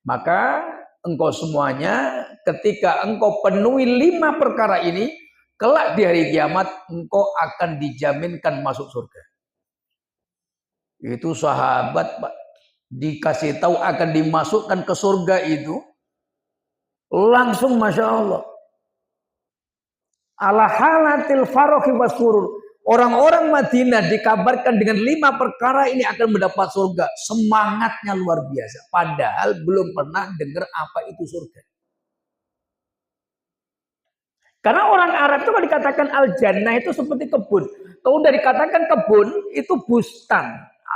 Maka engkau semuanya, ketika engkau penuhi 5 perkara ini, kelak di hari kiamat engkau akan dijaminkan masuk surga. Itu sahabat, Pak, dikasih tahu akan dimasukkan ke surga itu, langsung Masya Allah, ala halatil farohi wasurur. Orang-orang Madinah dikabarkan dengan 5 perkara ini akan mendapat surga. Semangatnya luar biasa. Padahal belum pernah dengar apa itu surga. Karena orang Arab itu kalau dikatakan al-jannah itu seperti kebun. Kalau udah dikatakan kebun, itu bustan.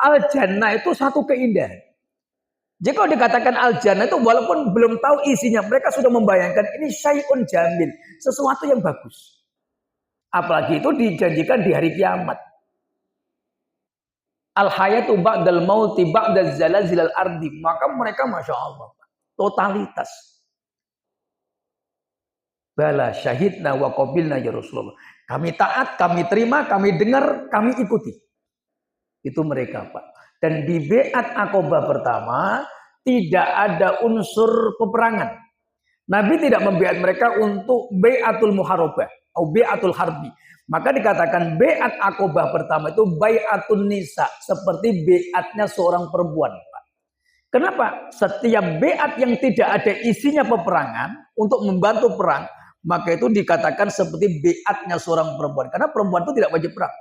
Al-jannah itu satu keindahan. Jadi kalau dikatakan al-jannah itu walaupun belum tahu isinya, mereka sudah membayangkan ini syai'un jamil, sesuatu yang bagus. Apalagi itu dijanjikan di hari kiamat. Al-hayatu ba'dal mauti ba'dal zalazilal ardi. Maka mereka Masya Allah, totalitas. Bala syahidna wa qabilna ya Rasulullah. Kami taat, kami terima, kami dengar, kami ikuti. Itu mereka, Pak. Dan di beat Aqabah pertama tidak ada unsur peperangan. Nabi tidak membeat mereka untuk beatul muharabah atau beatul harbi. Maka dikatakan beat Aqabah pertama itu bai'atun nisa, seperti beatnya seorang perempuan, Pak. Kenapa? Setiap beat yang tidak ada isinya peperangan untuk membantu perang, maka itu dikatakan seperti beatnya seorang perempuan. Karena perempuan itu tidak wajib perang.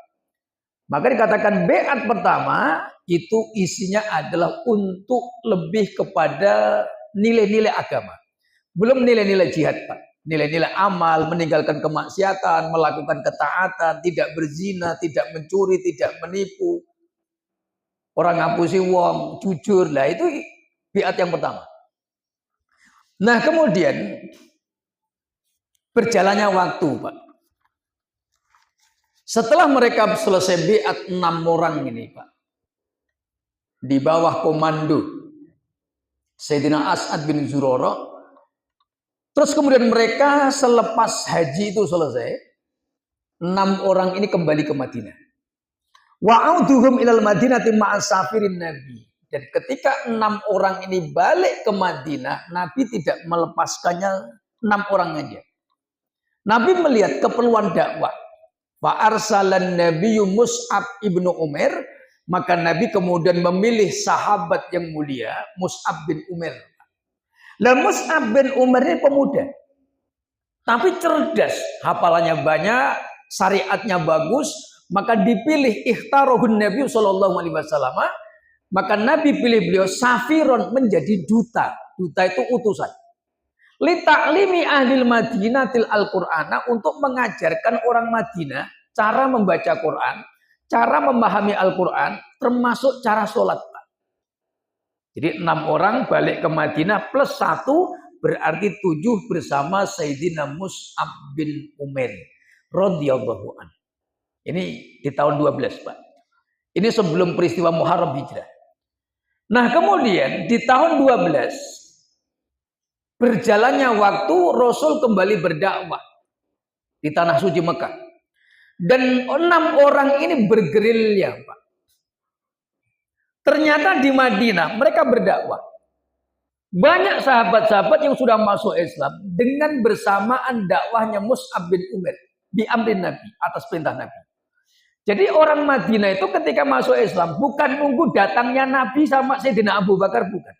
Maka dikatakan beat pertama itu isinya adalah untuk lebih kepada nilai-nilai agama. Belum nilai-nilai jihad, Pak. Nilai-nilai amal, meninggalkan kemaksiatan, melakukan ketaatan, tidak berzina, tidak mencuri, tidak menipu. Orang ngapusi wong, jujur. Lah itu biat yang pertama. Nah, kemudian berjalannya waktu, Pak. Setelah mereka selesai biat 6 orang ini, Pak, di bawah komando Sayyidina As'ad bin Zurarah. Terus kemudian mereka selepas haji itu selesai, 6 orang ini kembali ke Madinah. Wa'auduhum ilal madinati ma'asafirin Nabi. Dan ketika 6 orang ini balik ke Madinah, Nabi tidak melepaskannya 6 orang aja. Nabi melihat keperluan dakwah. Fa'arsalan Nabiyyu Mus'ab ibnu Umair. Maka Nabi kemudian memilih sahabat yang mulia, Mus'ab bin Umair. Lah Mus'ab bin Umair ini pemuda. Tapi cerdas. Hafalannya banyak, syariatnya bagus. Maka dipilih ikhtarohun Nabi SAW. Maka Nabi pilih beliau safiron menjadi duta. Duta itu utusan. Li ta'limi ahlil Madinatil Al-Qur'ana, untuk mengajarkan orang Madinah cara membaca Quran, cara memahami Al-Quran, termasuk cara sholat. Jadi 6 orang balik ke Madinah plus 1 berarti 7 bersama Sayyidina Mus'ab bin Umair radhiyallahu anhu. Ini di tahun 12, Pak. Ini sebelum peristiwa Muharram Hijrah. Nah, kemudian di tahun 12 berjalannya waktu, Rasul kembali berdakwah di tanah suci Mekah. Dan 6 orang ini bergerilya, Pak. Ternyata di Madinah mereka berdakwah. Banyak sahabat-sahabat yang sudah masuk Islam dengan bersamaan dakwahnya Mus'ab bin Umair di amrin Nabi, atas perintah Nabi. Jadi orang Madinah itu ketika masuk Islam bukan nunggu datangnya Nabi sama Sayyidina Abu Bakar, bukan.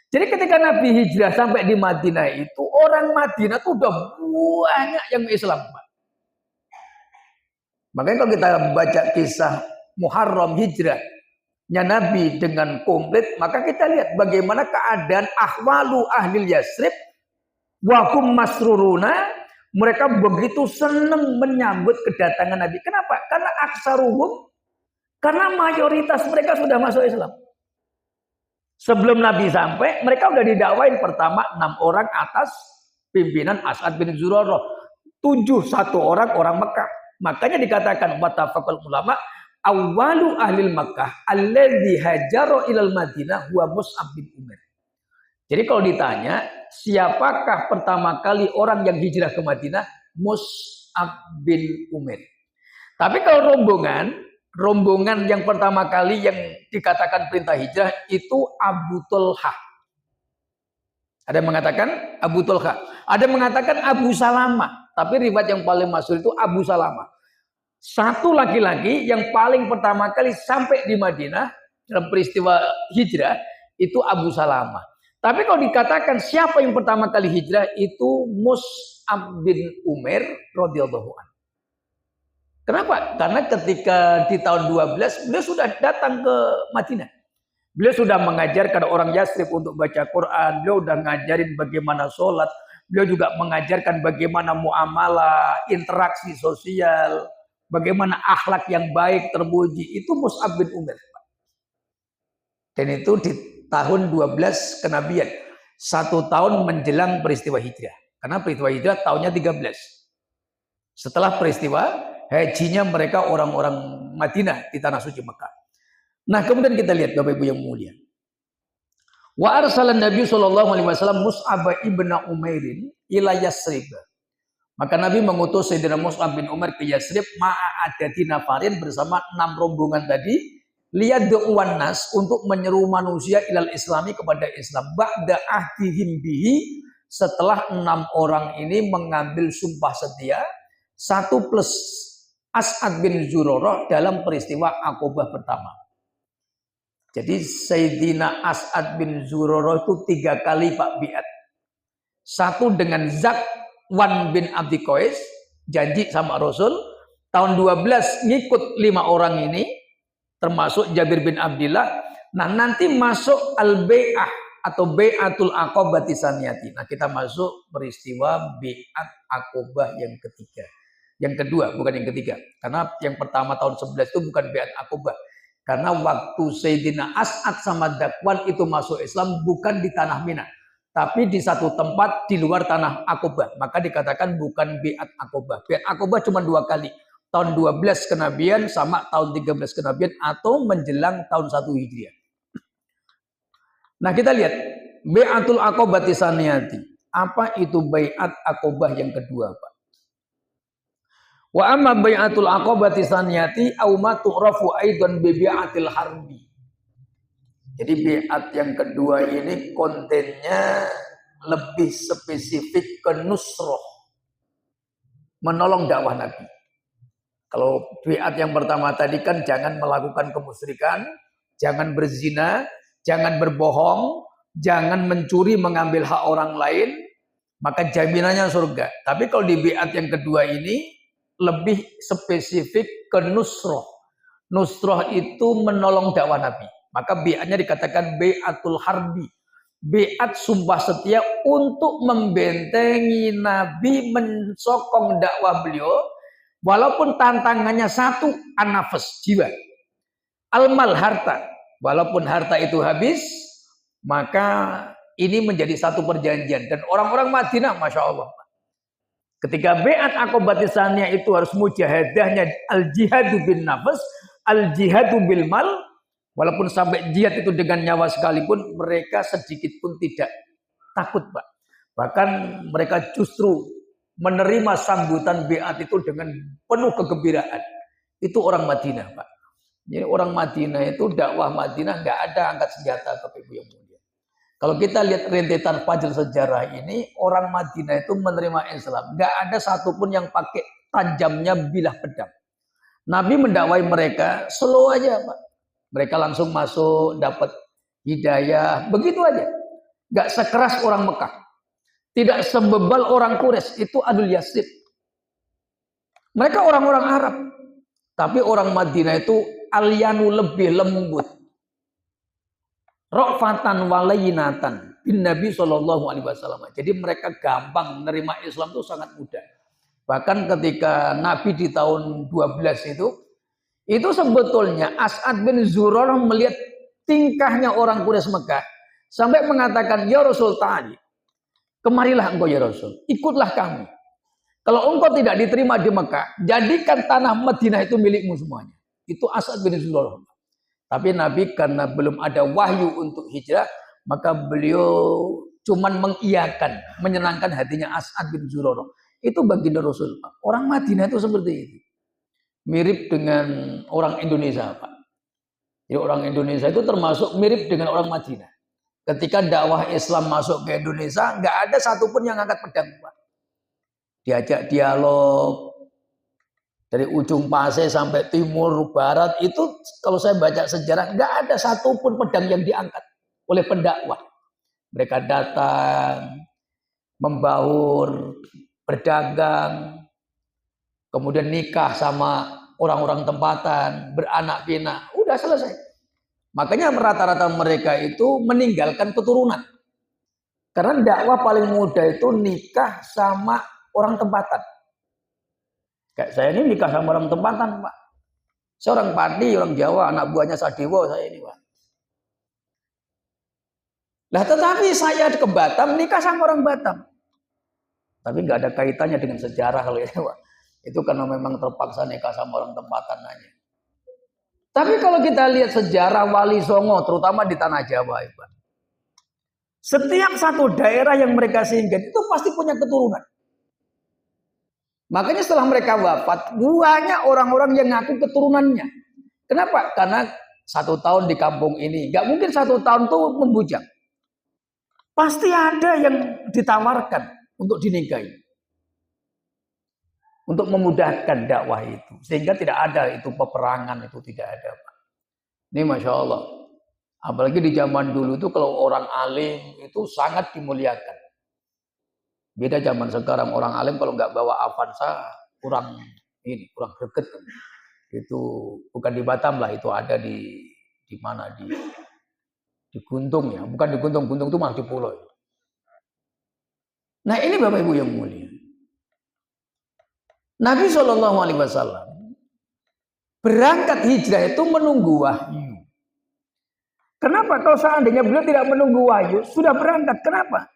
Jadi ketika Nabi hijrah sampai di Madinah itu, orang Madinah itu udah banyak yang Islam, Pak. Makanya kalau kita baca kisah Muharram hijrahnya Nabi dengan komplit, maka kita lihat bagaimana keadaan ahwalu ahlil Yasrib wahum masruruna. Mereka begitu senang menyambut kedatangan Nabi. Kenapa? Karena aksaruhum, karena mayoritas mereka sudah masuk Islam. Sebelum Nabi sampai, mereka sudah didakwain. Pertama 6 orang atas pimpinan As'ad bin Zurarah, 7 1 orang Mekah. Makanya dikatakan watafaqal ulama, awwalu ahlil Makkah alladzi hajara ilal Madinah huwa Mus'ab bin Umair. Jadi kalau ditanya, siapakah pertama kali orang yang hijrah ke Madinah? Mus'ab bin Umair. Tapi kalau rombongan yang pertama kali yang dikatakan perintah hijrah itu Abu Thalhah. Ada yang mengatakan Abu Thalhah, ada yang mengatakan Abu Salamah. Tapi riwayat yang paling masyhur itu Abu Salamah. Satu laki-laki yang paling pertama kali sampai di Madinah dalam peristiwa hijrah itu Abu Salamah. Tapi kalau dikatakan siapa yang pertama kali hijrah itu Mus'ab bin Umair radhiyallahu anhu. Kenapa? Karena ketika di tahun 12 beliau sudah datang ke Madinah. Beliau sudah mengajarkan orang Yasrib untuk baca Quran. Beliau sudah ngajarin bagaimana sholat. Beliau juga mengajarkan bagaimana muamalah, interaksi sosial, bagaimana akhlak yang baik terpuji. Itu Mus'ab bin Umair. Dan itu di tahun 12 kenabian. 1 tahun menjelang peristiwa hijrah. Karena peristiwa hijrah tahunnya 13. Setelah peristiwa hajinya mereka orang-orang Madinah di tanah suci Mekah. Nah, kemudian kita lihat Bapak Ibu yang mulia. Wa arsalan Nabi SAW Mus'ab ibn Umairin ila Yasrib. Maka Nabi mengutus Sayyidina Mus'ab bin Umair ke Yasrib ma'a adadi nafarin bersama 6 rombongan tadi. Liyad'uwan nas, untuk menyeru manusia ilal islami, kepada Islam. Ba'da ahdihim bihi, setelah 6 orang ini mengambil sumpah setia 1 plus As'ad bin Zurarah dalam peristiwa Aqobah pertama. Jadi Sayyidina As'ad bin Zurarah itu 3 kali Pak biat. 1 dengan Zakwan bin Abdi Qais, janji sama Rasul. Tahun 12 ngikut 5 orang ini, termasuk Jabir bin Abdillah. Nah, nanti masuk al-bai'ah atau bai'atul aqobati saniyati. Nah, kita masuk peristiwa bai'at Aqobah yang ketiga. Yang kedua, bukan yang ketiga. Karena yang pertama tahun 11 itu bukan bai'at Aqobah. Karena waktu Sayyidina As'ad sama Zakwan itu masuk Islam bukan di tanah Mina, tapi di satu tempat di luar tanah Aqobah. Maka dikatakan bukan bai'at Aqobah. Bai'at Aqobah cuma 2 kali. Tahun 12 kenabian sama tahun 13 kenabian atau menjelang tahun 1 Hijriah. Nah, kita lihat Bai'atul Aqobati Saniyati. Apa itu bai'at Aqobah yang kedua, Pak? Wa amma bai'atul Aqobati Saniyati au ma tu'rafu aidan bi bai'atil harbi. Jadi bai'at yang kedua ini kontennya lebih spesifik ke nusroh, menolong dakwah Nabi. Kalau bai'at yang pertama tadi kan jangan melakukan kemusyrikan, jangan berzina, jangan berbohong, jangan mencuri mengambil hak orang lain, maka jaminannya surga. Tapi kalau di bai'at yang kedua ini lebih spesifik ke nusroh. Nusroh itu menolong dakwah Nabi. Maka bai'atnya dikatakan bai'atul harbi. Bai'at sumpah setia untuk membentengi Nabi, mensokong dakwah beliau, walaupun tantangannya satu, an-nafas, jiwa. Al-mal, harta. Walaupun harta itu habis, maka ini menjadi satu perjanjian. Dan orang-orang Madinah, Masya Allah, ketika bai'at Aqobati Saniyah itu harus mujahadahnya al-jihadu bin nafas, al-jihadu bil mal. Walaupun sampai jihad itu dengan nyawa sekalipun, mereka sedikit pun tidak takut, Pak. Bahkan mereka justru menerima sambutan bai'at itu dengan penuh kegembiraan. Itu orang Madinah, Pak. Jadi orang Madinah itu, dakwah Madinah nggak ada angkat senjata, Bapak Ibu yang mulia. Kalau kita lihat rentetan fajr sejarah ini, orang Madinah itu menerima Islam. Nggak ada satupun yang pakai tajamnya bilah pedang. Nabi mendakwai mereka slow aja, Pak. Mereka langsung masuk, dapat hidayah, begitu aja. Nggak sekeras orang Mekah. Tidak sebebal orang Quraisy, itu Adul Yasid. Mereka orang-orang Arab. Tapi orang Madinah itu alyanu, lebih lembut. Ra'fatan walayinatan bin Nabi SAW. Jadi mereka gampang menerima Islam itu sangat mudah. Bahkan ketika Nabi di tahun 12 itu sebetulnya As'ad bin Zurarah melihat tingkahnya orang Quraisy Mekah sampai mengatakan, ya Rasul ta'ali, kemarilah engkau ya Rasul, ikutlah kami. Kalau engkau tidak diterima di Mekah, jadikan tanah Madinah itu milikmu semuanya. Itu As'ad bin Zurarah. Tapi Nabi karena belum ada wahyu untuk hijrah, maka beliau cuman mengiyakan, menyenangkan hatinya As'ad bin Zurarah. Itu baginda Rasul. Orang Madinah itu seperti itu. Mirip dengan orang Indonesia, Pak. Jadi orang Indonesia itu termasuk mirip dengan orang Madinah. Ketika dakwah Islam masuk ke Indonesia, nggak ada satupun yang angkat pedang, Pak. Diajak dialog dari ujung Pasai sampai timur barat itu, kalau saya baca sejarah, nggak ada satupun pedang yang diangkat oleh pendakwah. Mereka datang, membaur, berdagang, kemudian nikah sama orang-orang tempatan, beranak pinak, udah selesai. Makanya rata-rata mereka itu meninggalkan keturunan. Karena dakwah paling mudah itu nikah sama orang tempatan. Kayak saya ini nikah sama orang tempatan, Pak. Saya orang Padi, orang Jawa, anak buahnya Sadewo saya ini, Pak. Lah tetapi saya ke Batam nikah sama orang Batam. Tapi nggak ada kaitannya dengan sejarah kalau ini, Pak. Itu karena memang terpaksa nikah sama orang tempatan aja. Tapi kalau kita lihat sejarah Wali Songo, terutama di Tanah Jawa, Pak. Setiap satu daerah yang mereka singgah itu pasti punya keturunan. Makanya setelah mereka wafat, banyak orang-orang yang ngaku keturunannya. Kenapa? Karena 1 tahun di kampung ini, nggak mungkin 1 tahun tuh membujang. Pasti ada yang ditawarkan untuk dinikahi. Untuk memudahkan dakwah itu. Sehingga tidak ada itu peperangan, itu tidak ada, Pak. Ini Masya Allah. Apalagi di zaman dulu itu kalau orang alim itu sangat dimuliakan. Beda zaman sekarang, orang alim kalau nggak bawa Avanza kurang greget. Itu bukan di Batam lah, itu ada di mana, di Guntung ya. Bukan di Guntung itu malah di pulau. Nah ini Bapak Ibu yang mulia. Nabi SAW berangkat hijrah itu menunggu wahyu. Kenapa? Kalau seandainya beliau tidak menunggu wahyu, sudah berangkat. Kenapa?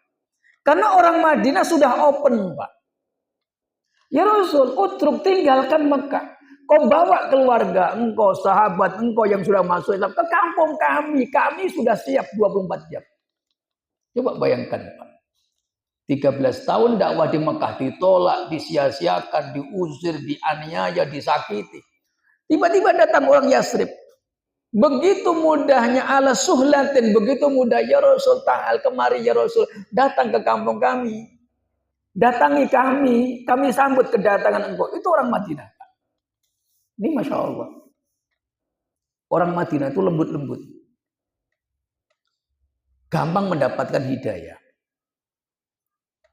Karena orang Madinah sudah open, Pak. Ya Rasul, utruk, tinggalkan Mekah. Kau bawa keluarga engkau, sahabat engkau yang sudah masuk Islam ke kampung kami. Kami sudah siap 24 jam. Coba bayangkan Pak. 13 tahun dakwah di Mekah ditolak, disia-siakan, diusir, dianiaya, disakiti. Tiba-tiba datang orang Yasrib. Begitu mudahnya ala suhlatin, begitu mudah ya Rasul, ta'al kemari ya Rasul, datang ke kampung kami. Datangi kami sambut kedatangan engkau. Itu orang Madinah. Ini Masya Allah. Orang Madinah itu lembut-lembut. Gampang mendapatkan hidayah.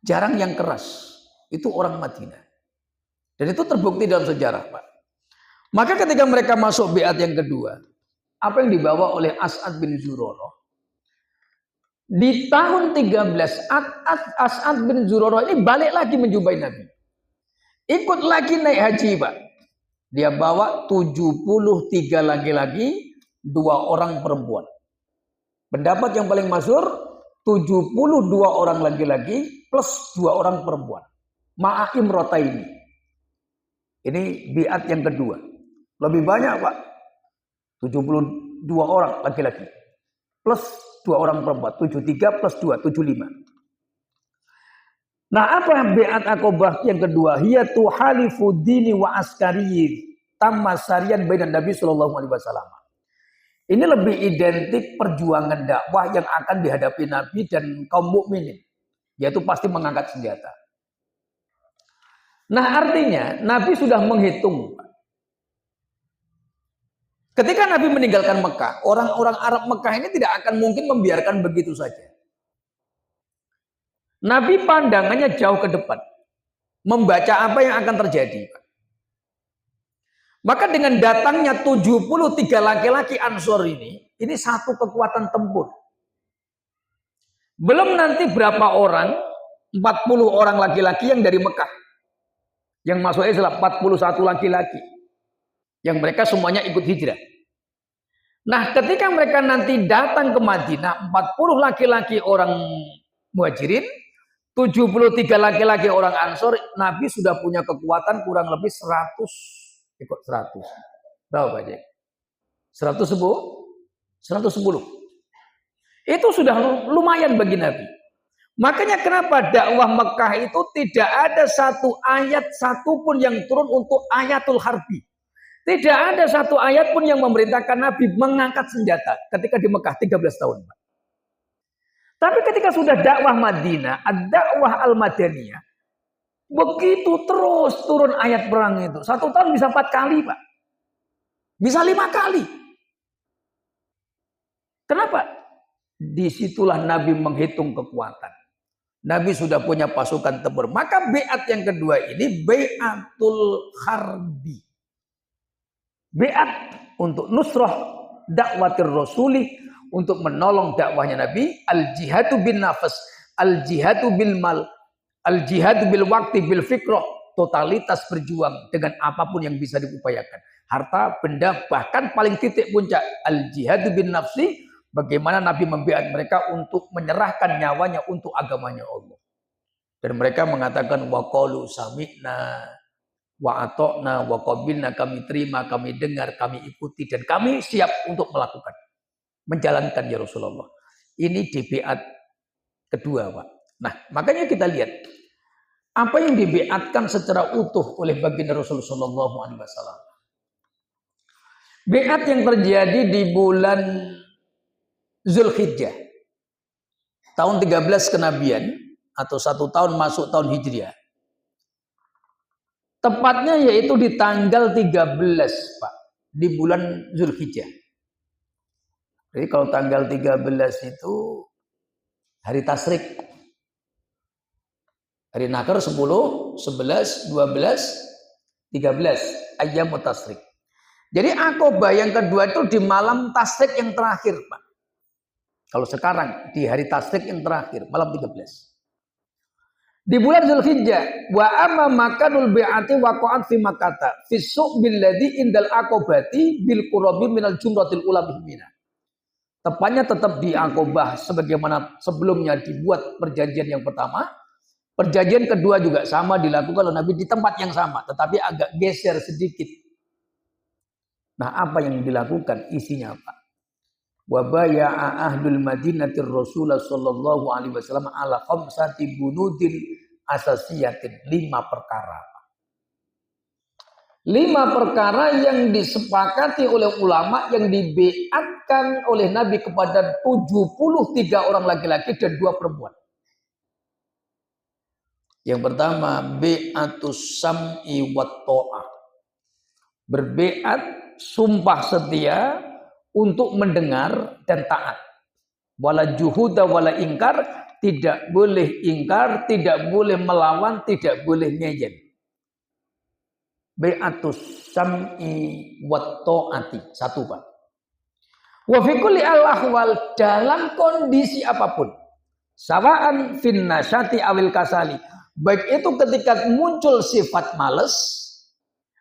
Jarang yang keras. Itu orang Madinah. Dan itu terbukti dalam sejarah, Pak. Maka ketika mereka masuk biat yang kedua, apa yang dibawa oleh As'ad bin Zurarah? Di tahun 13, As'ad bin Zurarah ini balik lagi menjumpai Nabi. Ikut lagi naik haji, Pak. Dia bawa 73 laki-laki, 2 orang perempuan. Pendapat yang paling masyhur, 72 orang laki-laki plus 2 orang perempuan. Ma'aim rotaini. Ini biat yang kedua. Lebih banyak, Pak. 72 orang laki-laki. Plus 2 orang perempuan. 73 plus 2, 75. Nah, apa biat Aqabah yang kedua? Hiya tuhalifu dini wa askariyin. Tamma sarian bainan Nabi sallallahu alaihi wasallam. Ini lebih identik perjuangan dakwah yang akan dihadapi Nabi dan kaum mukminin, yaitu pasti mengangkat senjata. Nah, artinya Nabi sudah menghitung. Ketika Nabi meninggalkan Mekah, orang-orang Arab Mekah ini tidak akan mungkin membiarkan begitu saja. Nabi pandangannya jauh ke depan, membaca apa yang akan terjadi. Maka dengan datangnya 73 laki-laki Ansor ini satu kekuatan tempur. Belum nanti berapa orang, 40 orang laki-laki yang dari Mekah. Yang masuk Islam 41 laki-laki. Yang mereka semuanya ikut hijrah. Nah, ketika mereka nanti datang ke Madinah, 40 laki-laki orang Muhajirin, 73 laki-laki orang Ansor, Nabi sudah punya kekuatan kurang lebih 100. Ikut 100. Berapa Pak Jack? 110? 110. Itu sudah lumayan bagi Nabi. Makanya kenapa dakwah Mekah itu tidak ada satu ayat satupun yang turun untuk ayatul harbi. Tidak ada satu ayat pun yang memerintahkan Nabi mengangkat senjata ketika di Mekah 13 tahun. Tapi ketika sudah dakwah Madinah, ad-dakwah al-Madaniyah, begitu terus turun ayat perang itu. 1 tahun bisa 4 kali, Pak. Bisa 5 kali. Kenapa? Disitulah Nabi menghitung kekuatan. Nabi sudah punya pasukan tempur. Maka biat yang kedua ini biatul harbi. Biat untuk nusrah dakwatir rasuli, untuk menolong dakwahnya Nabi. Al-jihadu bin nafas, al-jihadu bil mal, al-jihadu bil wakti bil fikroh. Totalitas berjuang dengan apapun yang bisa diupayakan. Harta, benda, bahkan paling titik puncak. Al-jihadu bin nafsi, bagaimana Nabi membiat mereka untuk menyerahkan nyawanya untuk agamanya Allah. Dan mereka mengatakan waqalu sami'na wa ata'na wa qabilna, kami terima, kami dengar, kami ikuti, dan kami siap untuk melakukan, menjalankan ya Rasulullah. Ini di biat kedua, Pak. Nah, makanya kita lihat apa yang dibiatkan secara utuh oleh baginda Rasulullah sallallahu alaihi wasallam. Biat yang terjadi di bulan Zulhijjah tahun 13 kenabian atau 1 tahun masuk tahun Hijriah. Tepatnya yaitu di tanggal 13, Pak, di bulan Zulhijjah. Jadi kalau tanggal 13 itu hari Tasyrik. Hari Nakar 10, 11, 12, 13 Ayyamut Tasyrik. Jadi Aqabah yang kedua itu di malam Tasyrik yang terakhir, Pak. Kalau sekarang di hari Tasyrik yang terakhir, malam 13. Di bulan Zulhijjah, wa amma makanul bi'ati waqa'at fi Makkah fi suqbil ladzi indal aqabati bil qurabi minal jumratil ula bihmina. Tepatnya tetap di Aqabah sebagaimana sebelumnya dibuat perjanjian yang pertama. Perjanjian kedua juga sama dilakukan oleh Nabi di tempat yang sama, tetapi agak geser sedikit. Nah, apa yang dilakukan? Isinya apa? Wa baya'a ahlul madinatir Rasulullah sallallahu alaihi wasallam ala khamsati bunudin asasiyatin, 5 perkara. 5 perkara yang disepakati oleh ulama yang dibeatkan oleh Nabi kepada 73 orang laki-laki dan 2 perempuan. Yang pertama, be'atus sam'i wat ta'ah. Berbeat, sumpah setia untuk mendengar dan taat. Wala juhuda wala ingkar, tidak boleh ingkar, tidak boleh melawan, tidak boleh ngeyel. Be'atus sam'i wat ta'ati. 1, Pak. Wa fi kulli al-ahwal, dalam kondisi apapun. Sawa'an fin nasyati awil kasali. Baik itu ketika muncul sifat males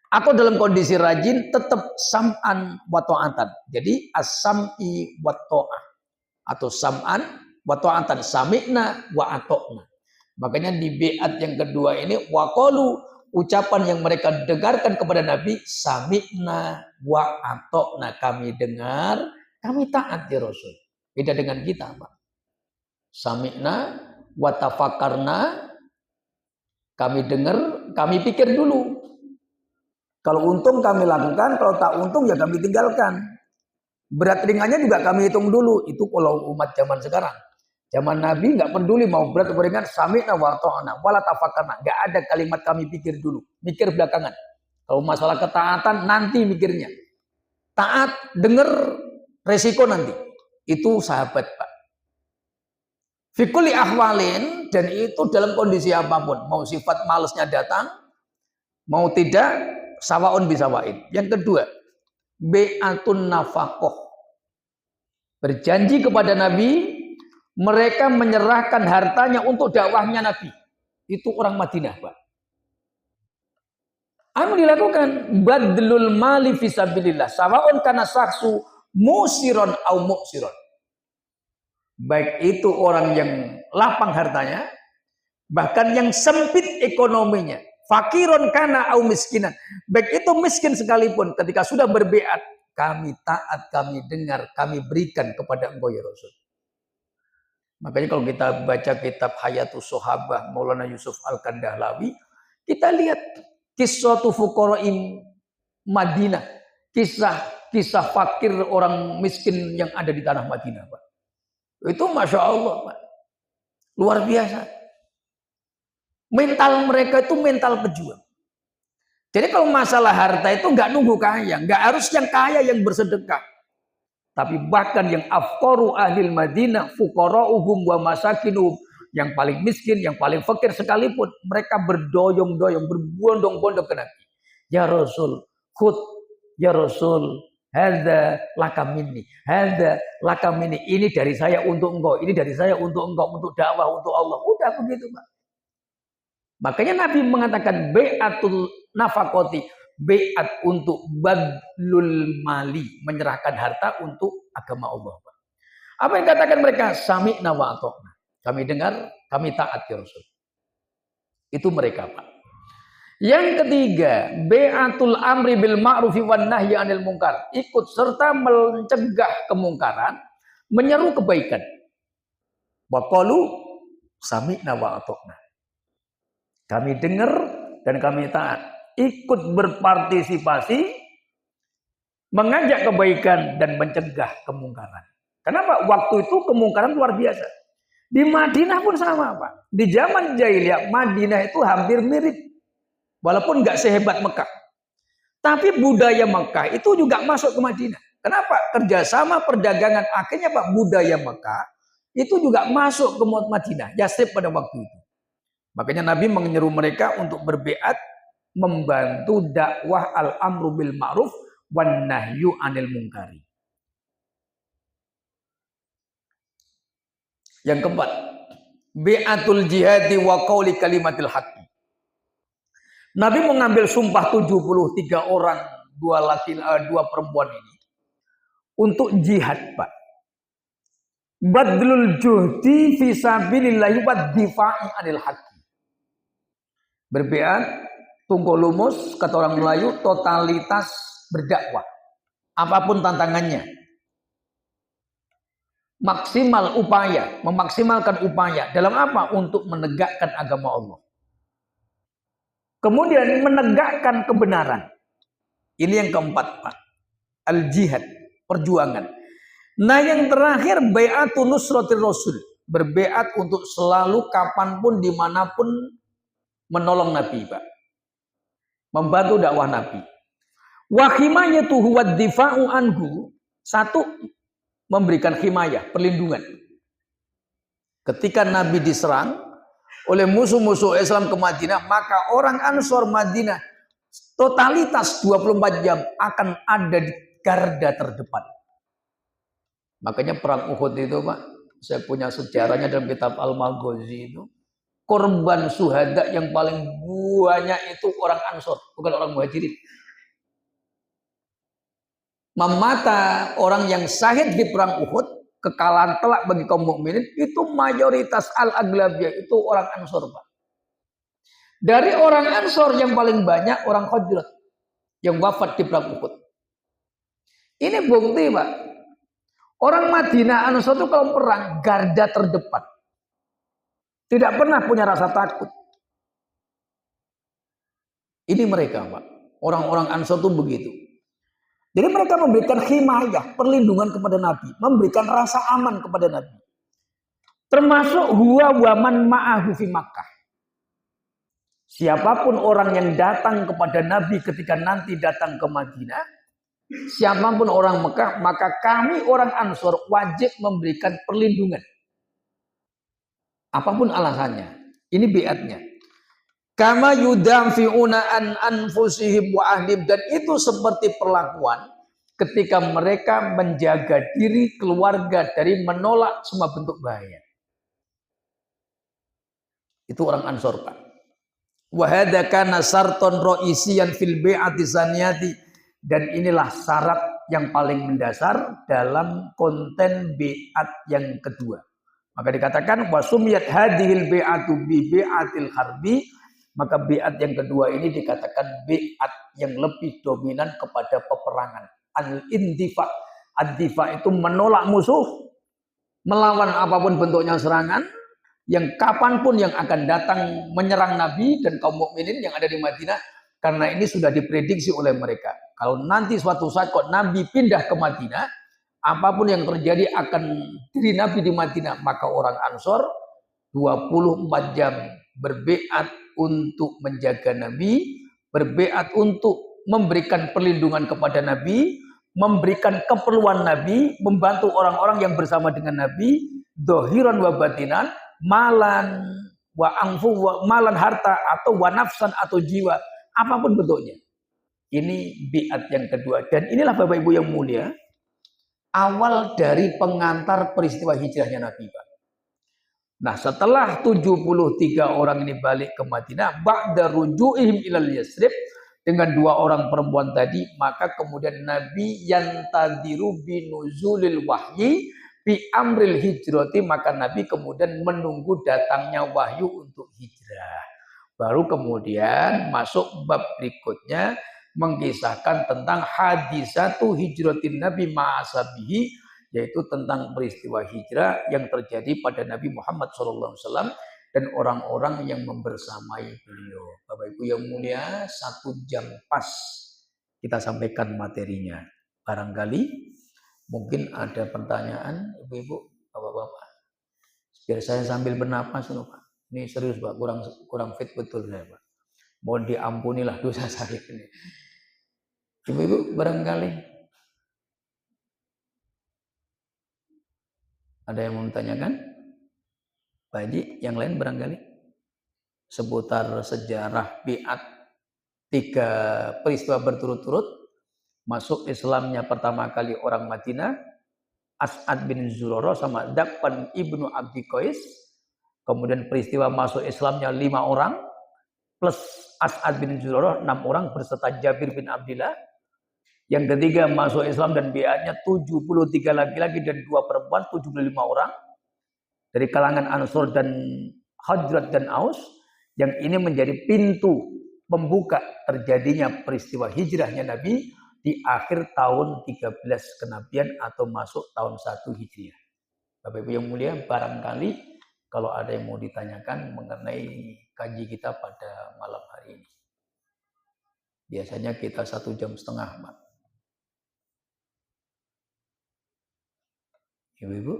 atau dalam kondisi rajin, tetap sam'an wa ta'atan. Jadi as-sam'i wa ta'ah atau sam'an wa ta'atan, sami'na wa ata'na. Makanya di biat yang kedua ini waqalu, ucapan yang mereka dengarkan kepada Nabi, sami'na wa ata'na, kami dengar, kami taat ya Rasul. Beda dengan kita, Pak. Sami'na wa tafakkarna, kami dengar, kami pikir dulu. Kalau untung kami lakukan, kalau tak untung ya kami tinggalkan. Berat ringannya juga kami hitung dulu. Itu kalau umat zaman sekarang. Zaman Nabi nggak peduli mau berat atau ringan, sami'na wa ta'ana wala tafakkarna. Nggak ada kalimat kami pikir dulu, mikir belakangan. Kalau masalah ketaatan nanti mikirnya. Taat, dengar, resiko nanti. Itu sahabat, Pak. Fikuli ahwalin, dan itu dalam kondisi apapun. Mau sifat malesnya datang, mau tidak, sawaun bisawain. Yang kedua, be'atun nafaqoh. Berjanji kepada Nabi, mereka menyerahkan hartanya untuk dakwahnya Nabi. Itu orang Madinah, Pak. Apa dilakukan? Badlul mali fisabilillah. Sawaun kana saksu musiron au muksiron. Baik itu orang yang lapang hartanya, bahkan yang sempit ekonominya, fakiron kana au miskinan, baik itu miskin sekalipun, ketika sudah berbeat, kami taat, kami dengar, kami berikan kepada engkau ya Rasul. Makanya kalau kita baca kitab Hayatus Sahabah Maulana Yusuf Al-Kandahlawi, kita lihat kisah fuqara'im Madinah, kisah fakir orang miskin yang ada di tanah Madinah, Pak. Itu Masya Allah, Pak. Luar biasa. Mental mereka itu mental pejuang. Jadi kalau masalah harta itu nggak nunggu kaya. Nggak harus yang kaya yang bersedekah. Tapi bahkan yang afqaru ahlil Madinah, fuqara'uhum wa masakinuhum, yang paling miskin, yang paling fakir sekalipun, mereka berdoyong-doyong, berbondong-bondong ke Nabi. Ya Rasul, khud, ya Rasul, hadza lakamini, hadza lakamini. Ini dari saya untuk engkau, ini dari saya untuk engkau, untuk dakwah, untuk Allah. Udah begitu, Pak. Makanya Nabi mengatakan be'atul nafaqoti, be'at untuk badlul mali, menyerahkan harta untuk agama Allah, Pak. Apa yang katakan mereka? Sami'na wa ata'na. Kami dengar, kami taat ya Rasul. Itu mereka, Pak. Yang ketiga, be'atul amri bil ma'rufi wan nahyi 'anil munkar. Ikut serta mencegah kemungkaran, menyeru kebaikan. Wa qalu sami'na wa ata'na. Kami dengar dan kami taat. Ikut berpartisipasi, mengajak kebaikan dan mencegah kemungkaran. Kenapa? Waktu itu kemungkaran luar biasa. Di Madinah pun sama, Pak. Di zaman jahiliyah, Madinah itu hampir mirip. Walaupun nggak sehebat Mekah. Tapi budaya Mekah itu juga masuk ke Madinah. Kenapa? Kerjasama perdagangan. Akhirnya Pak, budaya Mekah itu juga masuk ke Madinah. Yasrib pada waktu itu. Makanya Nabi menyeru mereka untuk berbeat, membantu dakwah al-amru bil ma'ruf wan nahyu 'anil munkari. Yang keempat, be'atul jihadi wa qauli kalimatil haqqi. Nabi mengambil sumpah 73 orang, 2 perempuan ini untuk jihad, Pak. Badlul juhdi fi sabilillah wa difa'i 'anil haqqi. Berbeat, tunggu lumus, kata orang Melayu, totalitas berdakwah. Apapun tantangannya. memaksimalkan upaya dalam apa? Untuk menegakkan agama Allah. Kemudian menegakkan kebenaran. Ini yang keempat, Pak. Al-jihad, perjuangan. Nah, yang terakhir bai'atu nusratir rasul, berbeat untuk selalu kapanpun dimanapun menolong Nabi, Pak, membantu dakwah Nabi. Wa himayatuhu wad difa'u anhu, satu, memberikan himayah, perlindungan. Ketika Nabi diserang oleh musuh-musuh Islam ke Madinah, maka orang Ansor Madinah totalitas 24 jam akan ada di garda terdepan. Makanya perang Uhud itu, Pak, saya punya sejarahnya dalam kitab Al-Maghazi itu. Korban syuhada yang paling banyak itu orang Ansor, bukan orang Muhajirin. Memata orang yang syahid di perang Uhud, kekalahan telak bagi kaum mukminin, itu mayoritas al-aglabiyah itu orang Ansor, Pak. Dari orang Ansor yang paling banyak orang Khazraj yang wafat di perang Uhud. Ini bukti, Pak. Orang Madinah Ansor itu kalau perang garda terdepan. Tidak pernah punya rasa takut. Ini mereka, Pak. Orang-orang Ansor itu begitu. Jadi mereka memberikan himayah, perlindungan kepada Nabi, memberikan rasa aman kepada Nabi. Termasuk huwa waman ma'ahu fi Makkah. Siapapun orang yang datang kepada Nabi ketika nanti datang ke Madinah, siapapun orang Mekah, maka kami orang Ansor wajib memberikan perlindungan. Apapun alasannya. Ini biatnya. Kama yudamfi'una an anfusihim wa ahlim, dan itu seperti perlakuan ketika mereka menjaga diri keluarga dari menolak semua bentuk bahaya. Itu orang Ansor, Pak. Wa hadza kana sarton ra'isiyan fil bai'ati saniyati, dan inilah syarat yang paling mendasar dalam konten bai'at yang kedua. Maka dikatakan wasumiyat hadhil bai'atu bi bai'atil harbi, maka bai'at yang kedua ini dikatakan bai'at yang lebih dominan kepada peperangan. Al-indifa, ad-difa itu menolak musuh, melawan apapun bentuknya serangan, yang kapanpun yang akan datang menyerang Nabi dan kaum mukminin yang ada di Madinah, karena ini sudah diprediksi oleh mereka. Kalau nanti suatu saat kok Nabi pindah ke Madinah, apapun yang terjadi akan diri Nabi di Madinah, maka orang Ansor 24 jam berbeat untuk menjaga Nabi, berbeat untuk memberikan perlindungan kepada Nabi, memberikan keperluan Nabi, membantu orang-orang yang bersama dengan Nabi, dohiran wa batinan, malan wa angfu wa malan harta atau wa nafsan atau jiwa, apapun bentuknya. Ini biat yang kedua, dan inilah Bapak Ibu yang mulia, awal dari pengantar peristiwa hijrahnya Nabi, Pak. Nah, setelah 73 orang ini balik ke Madinah, ba'da ruju'ihim ilal Yasrib, dengan 2 orang perempuan tadi, maka kemudian Nabi yantadiru binuzulil wahyi bi amril hijrati, maka Nabi kemudian menunggu datangnya wahyu untuk hijrah. Baru kemudian masuk bab berikutnya, mengisahkan tentang hadisatu hijratin Nabi ma'asabihi, yaitu tentang peristiwa hijrah yang terjadi pada Nabi Muhammad SAW dan orang-orang yang membersamai beliau. Bapak Ibu yang mulia, 1 jam pas kita sampaikan materinya. Barangkali mungkin ada pertanyaan, Ibu-ibu, Bapak-bapak. Biar saya sambil bernapas, Pak. Ini serius, Pak, kurang fit betul saya, Pak. Mohon diampunilah dosa saya ini. Ibu-ibu, barangkali ada yang mau menanyakan? Pak Haji, yang lain barangkali seputar sejarah biat 3 peristiwa berturut-turut. Masuk Islamnya pertama kali orang Madinah, As'ad bin Zurarah sama Dakpan ibnu Abdi Qais. Kemudian peristiwa masuk Islamnya 5 orang, plus As'ad bin Zurarah 6 orang berserta Jabir bin Abdillah. Yang ketiga masuk Islam dan biatnya 73 laki-laki dan 2 perempuan, 75 orang. Dari kalangan Ansor dan Khazraj dan Aus. Yang ini menjadi pintu pembuka terjadinya peristiwa hijrahnya Nabi di akhir tahun 13 kenabian atau masuk tahun 1 Hijriah. Bapak Ibu yang mulia, barangkali kalau ada yang mau ditanyakan mengenai kaji kita pada malam hari ini. Biasanya kita 1,5 jam, Pak. Ibu-ibu?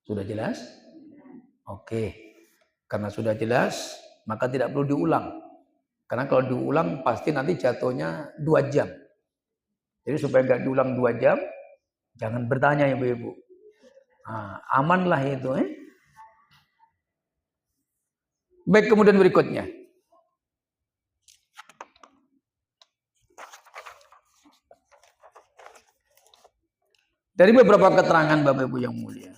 Sudah jelas? Oke. Karena sudah jelas, maka tidak perlu diulang. Karena kalau diulang pasti nanti jatuhnya 2 jam. Jadi supaya nggak diulang 2 jam, jangan bertanya ibu-ibu. Nah, amanlah itu. Baik, kemudian berikutnya. Dari beberapa keterangan Bapak Ibu yang mulia.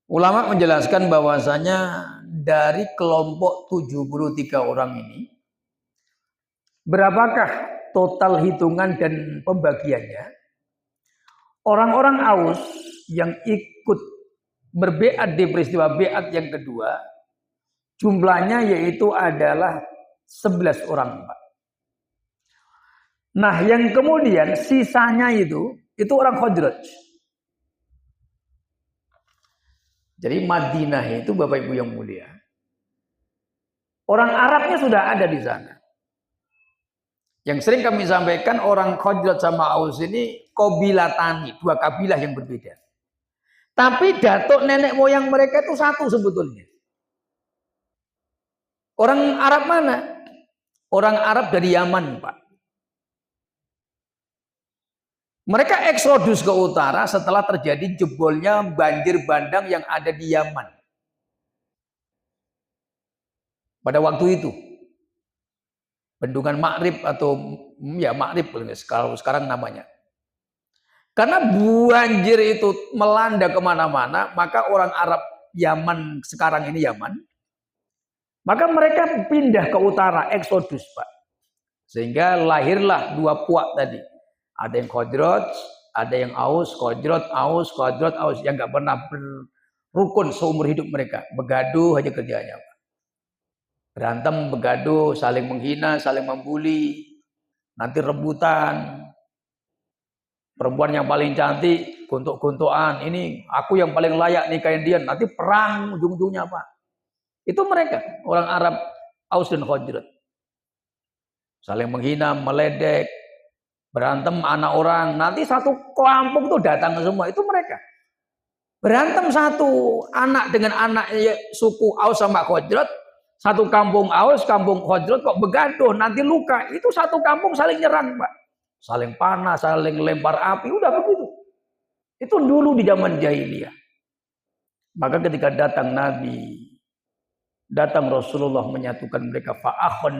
Ulama menjelaskan bahwasanya dari kelompok 73 orang ini, berapakah total hitungan dan pembagiannya? Orang-orang Aus yang ikut berbeat di peristiwa beat yang kedua, jumlahnya yaitu adalah 11 orang, Pak. Nah, yang kemudian sisanya itu orang Khazraj. Jadi Madinah itu Bapak Ibu yang mulia, orang Arabnya sudah ada di sana. Yang sering kami sampaikan, orang Khazraj sama Aus ini qabilatani, 2 kabilah yang berbeda. Tapi datuk nenek moyang mereka itu satu sebetulnya. Orang Arab mana? Orang Arab dari Yaman, Pak. Mereka eksodus ke utara setelah terjadi jebolnya banjir bandang yang ada di Yaman. Pada waktu itu. Bendungan Ma'rib atau ya Ma'rib kalau sekarang namanya. Karena banjir itu melanda kemana-mana, maka orang Arab Yaman, sekarang ini Yaman, maka mereka pindah ke utara, eksodus, Pak. Sehingga lahirlah 2 puak tadi. Ada yang Khazraj, ada yang Aus, Khazraj, Aus, yang nggak pernah berukun seumur hidup mereka. Begaduh aja kerjanya, Pak. Berantem, begaduh, saling menghina, saling membuli, nanti rebutan. Perempuan yang paling cantik, gontok-gontokan, ini aku yang paling layak nikahin dia, nanti perang ujung-ujungnya, Pak. Itu mereka, orang Arab Aus dan Khazraj. Saling menghina, meledek, berantem anak orang, nanti satu kampung tuh datang semua, itu mereka. Berantem satu anak dengan anak suku Aus sama Khazraj, satu kampung Aus, kampung Khazraj kok begaduh, nanti luka, itu satu kampung saling nyerang, Pak. Saling panas, saling lempar api, udah begitu. Itu dulu di zaman jahiliyah. Maka ketika datang Nabi, datang Rasulullah menyatukan mereka, fa'akhon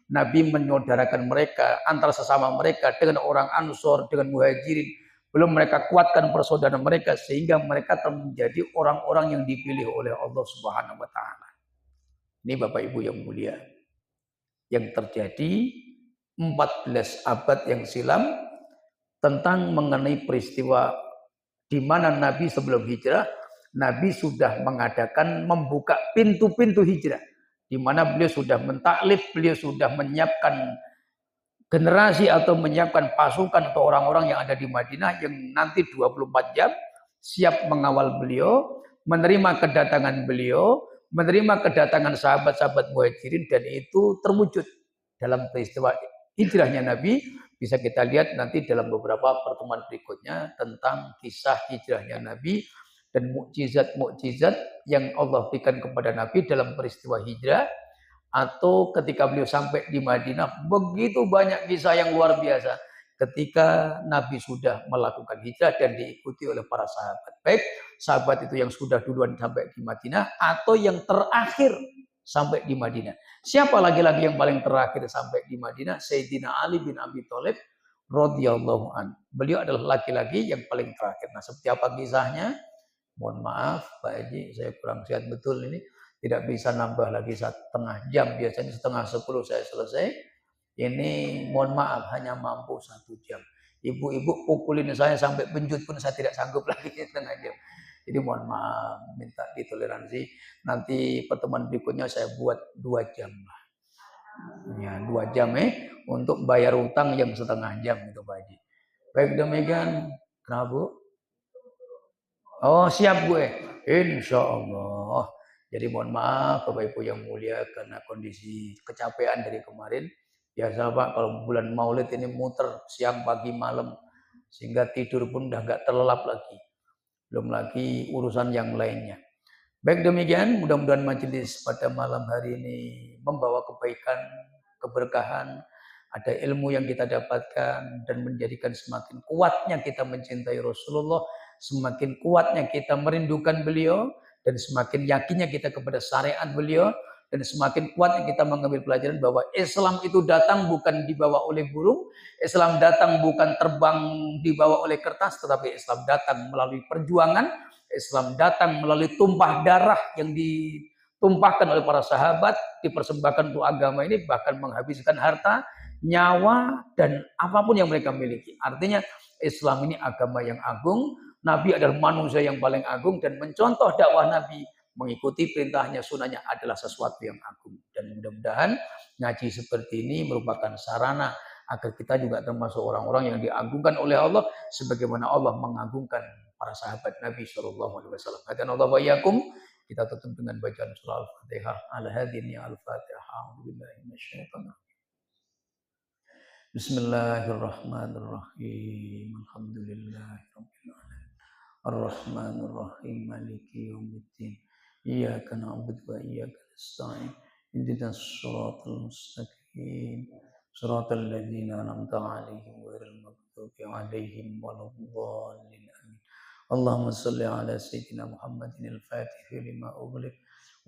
Nabi menyaudarakan mereka antara sesama mereka dengan orang Ansor, dengan Muhajirin. Belum mereka kuatkan persaudaraan mereka sehingga mereka menjadi orang-orang yang dipilih oleh Allah Subhanahu wa taala. Ini Bapak Ibu yang mulia. Yang terjadi 14 abad yang silam tentang mengenai peristiwa di mana Nabi sebelum hijrah, Nabi sudah mengadakan membuka pintu-pintu hijrah. Di mana beliau sudah mentaklif, beliau sudah menyiapkan generasi atau menyiapkan pasukan atau orang-orang yang ada di Madinah yang nanti 24 jam siap mengawal beliau, menerima kedatangan beliau, menerima kedatangan sahabat-sahabat Muhajirin, dan itu terwujud dalam peristiwa hijrahnya Nabi. Bisa kita lihat nanti dalam beberapa pertemuan berikutnya tentang kisah hijrahnya Nabi dan mukjizat-mukjizat yang Allah berikan kepada Nabi dalam peristiwa hijrah, atau ketika beliau sampai di Madinah, begitu banyak kisah yang luar biasa ketika Nabi sudah melakukan hijrah dan diikuti oleh para sahabat. Baik sahabat itu yang sudah duluan sampai di Madinah atau yang terakhir sampai di Madinah. Siapa lagi-lagi yang paling terakhir sampai di Madinah? Sayyidina Ali bin Abi Thalib radhiyallahu an. Beliau adalah laki-laki yang paling terakhir. Nah, seperti apa kisahnya? Mohon maaf Pak Haji, saya kurang sehat betul ini. Tidak bisa nambah lagi 1,5 jam. Biasanya 9:30 saya selesai. Ini mohon maaf hanya mampu 1 jam. Ibu-ibu pukulin saya sampai penjut pun saya tidak sanggup lagi 1,5 jam. Jadi mohon maaf, minta ditoleransi. Nanti pertemuan berikutnya saya buat 2 jam. Ya, 2 jam untuk bayar utang yang setengah jam itu Pak Haji. Baik demikian, kenapa Bu? Oh siap gue, insya Allah. Jadi mohon maaf Bapak Ibu yang mulia karena kondisi kecapean dari kemarin. Biasa Pak kalau bulan Maulid ini muter siang pagi malam sehingga tidur pun udah gak terlelap lagi. Belum lagi urusan yang lainnya. Baik demikian, mudah-mudahan majelis pada malam hari ini membawa kebaikan, keberkahan, ada ilmu yang kita dapatkan dan menjadikan semakin kuatnya kita mencintai Rasulullah, semakin kuatnya kita merindukan beliau, dan semakin yakinnya kita kepada syariat beliau, dan semakin kuatnya kita mengambil pelajaran bahwa Islam itu datang bukan dibawa oleh burung, Islam datang bukan terbang dibawa oleh kertas, tetapi Islam datang melalui perjuangan, Islam datang melalui tumpah darah yang ditumpahkan oleh para sahabat, dipersembahkan untuk agama ini, bahkan menghabiskan harta, nyawa, dan apapun yang mereka miliki. Artinya Islam ini agama yang agung, Nabi adalah manusia yang paling agung, dan mencontoh dakwah Nabi, mengikuti perintahnya, sunnahnya adalah sesuatu yang agung. Dan mudah-mudahan ngaji seperti ini merupakan sarana agar kita juga termasuk orang-orang yang diagungkan oleh Allah, sebagaimana Allah mengagungkan para sahabat Nabi Shallallahu Alaihi Wasallam. Hadanallahu wa iyyakum. Kita tutup dengan bacaan surah Al-Fatihah. Al-Hadini Al-Fatihah. Bismillahirrahmanirrahim. Alhamdulillahirabbil alamin. Ar-Rahmanir-Rahim. Maliki yaumiddin. Iyyaka na'budu wa iyyaka nasta'in. Ihdinas shiratal mustaqim. Shiratal ladzina an'amta 'alaihim ghairil maghdubi 'alaihim waladdallin. اللهم صل على سيدنا محمد الفاتح لما أغلق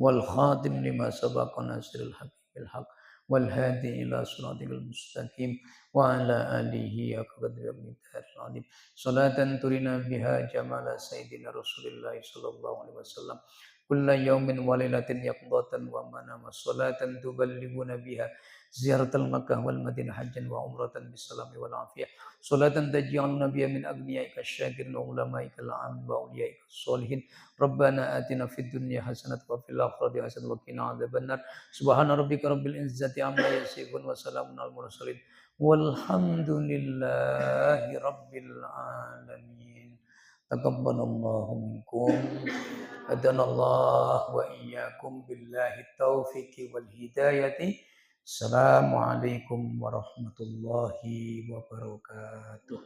والخاتم لما سبق ناصر الحق بالحق والهادي إلى صراطك المستقيم وعلى آله قدر المقدار العظيم صلاة ترنا بها جمال سيدنا رسول الله صلى الله عليه وسلم كل يوم وليلة يقظة ومنام صلاة تبلغنا بها زيارة المكة والمدينة حجا وعمرة بالسلام والعافية صلاة تجعلنا بها من أغنيائك الشاكرين وعلمائك العاملين وأوليائك الصالحين ربنا آتنا في الدنيا حسنة وفي الآخرة حسنة وقنا عذاب النار سبحان ربك رب العزة عما يصفون وسلام على المرسلين والحمد لله رب العالمين تقبل الله منكم هدانا الله وإياكم بالله التوفيق والهداية السلام عليكم ورحمة الله وبركاته.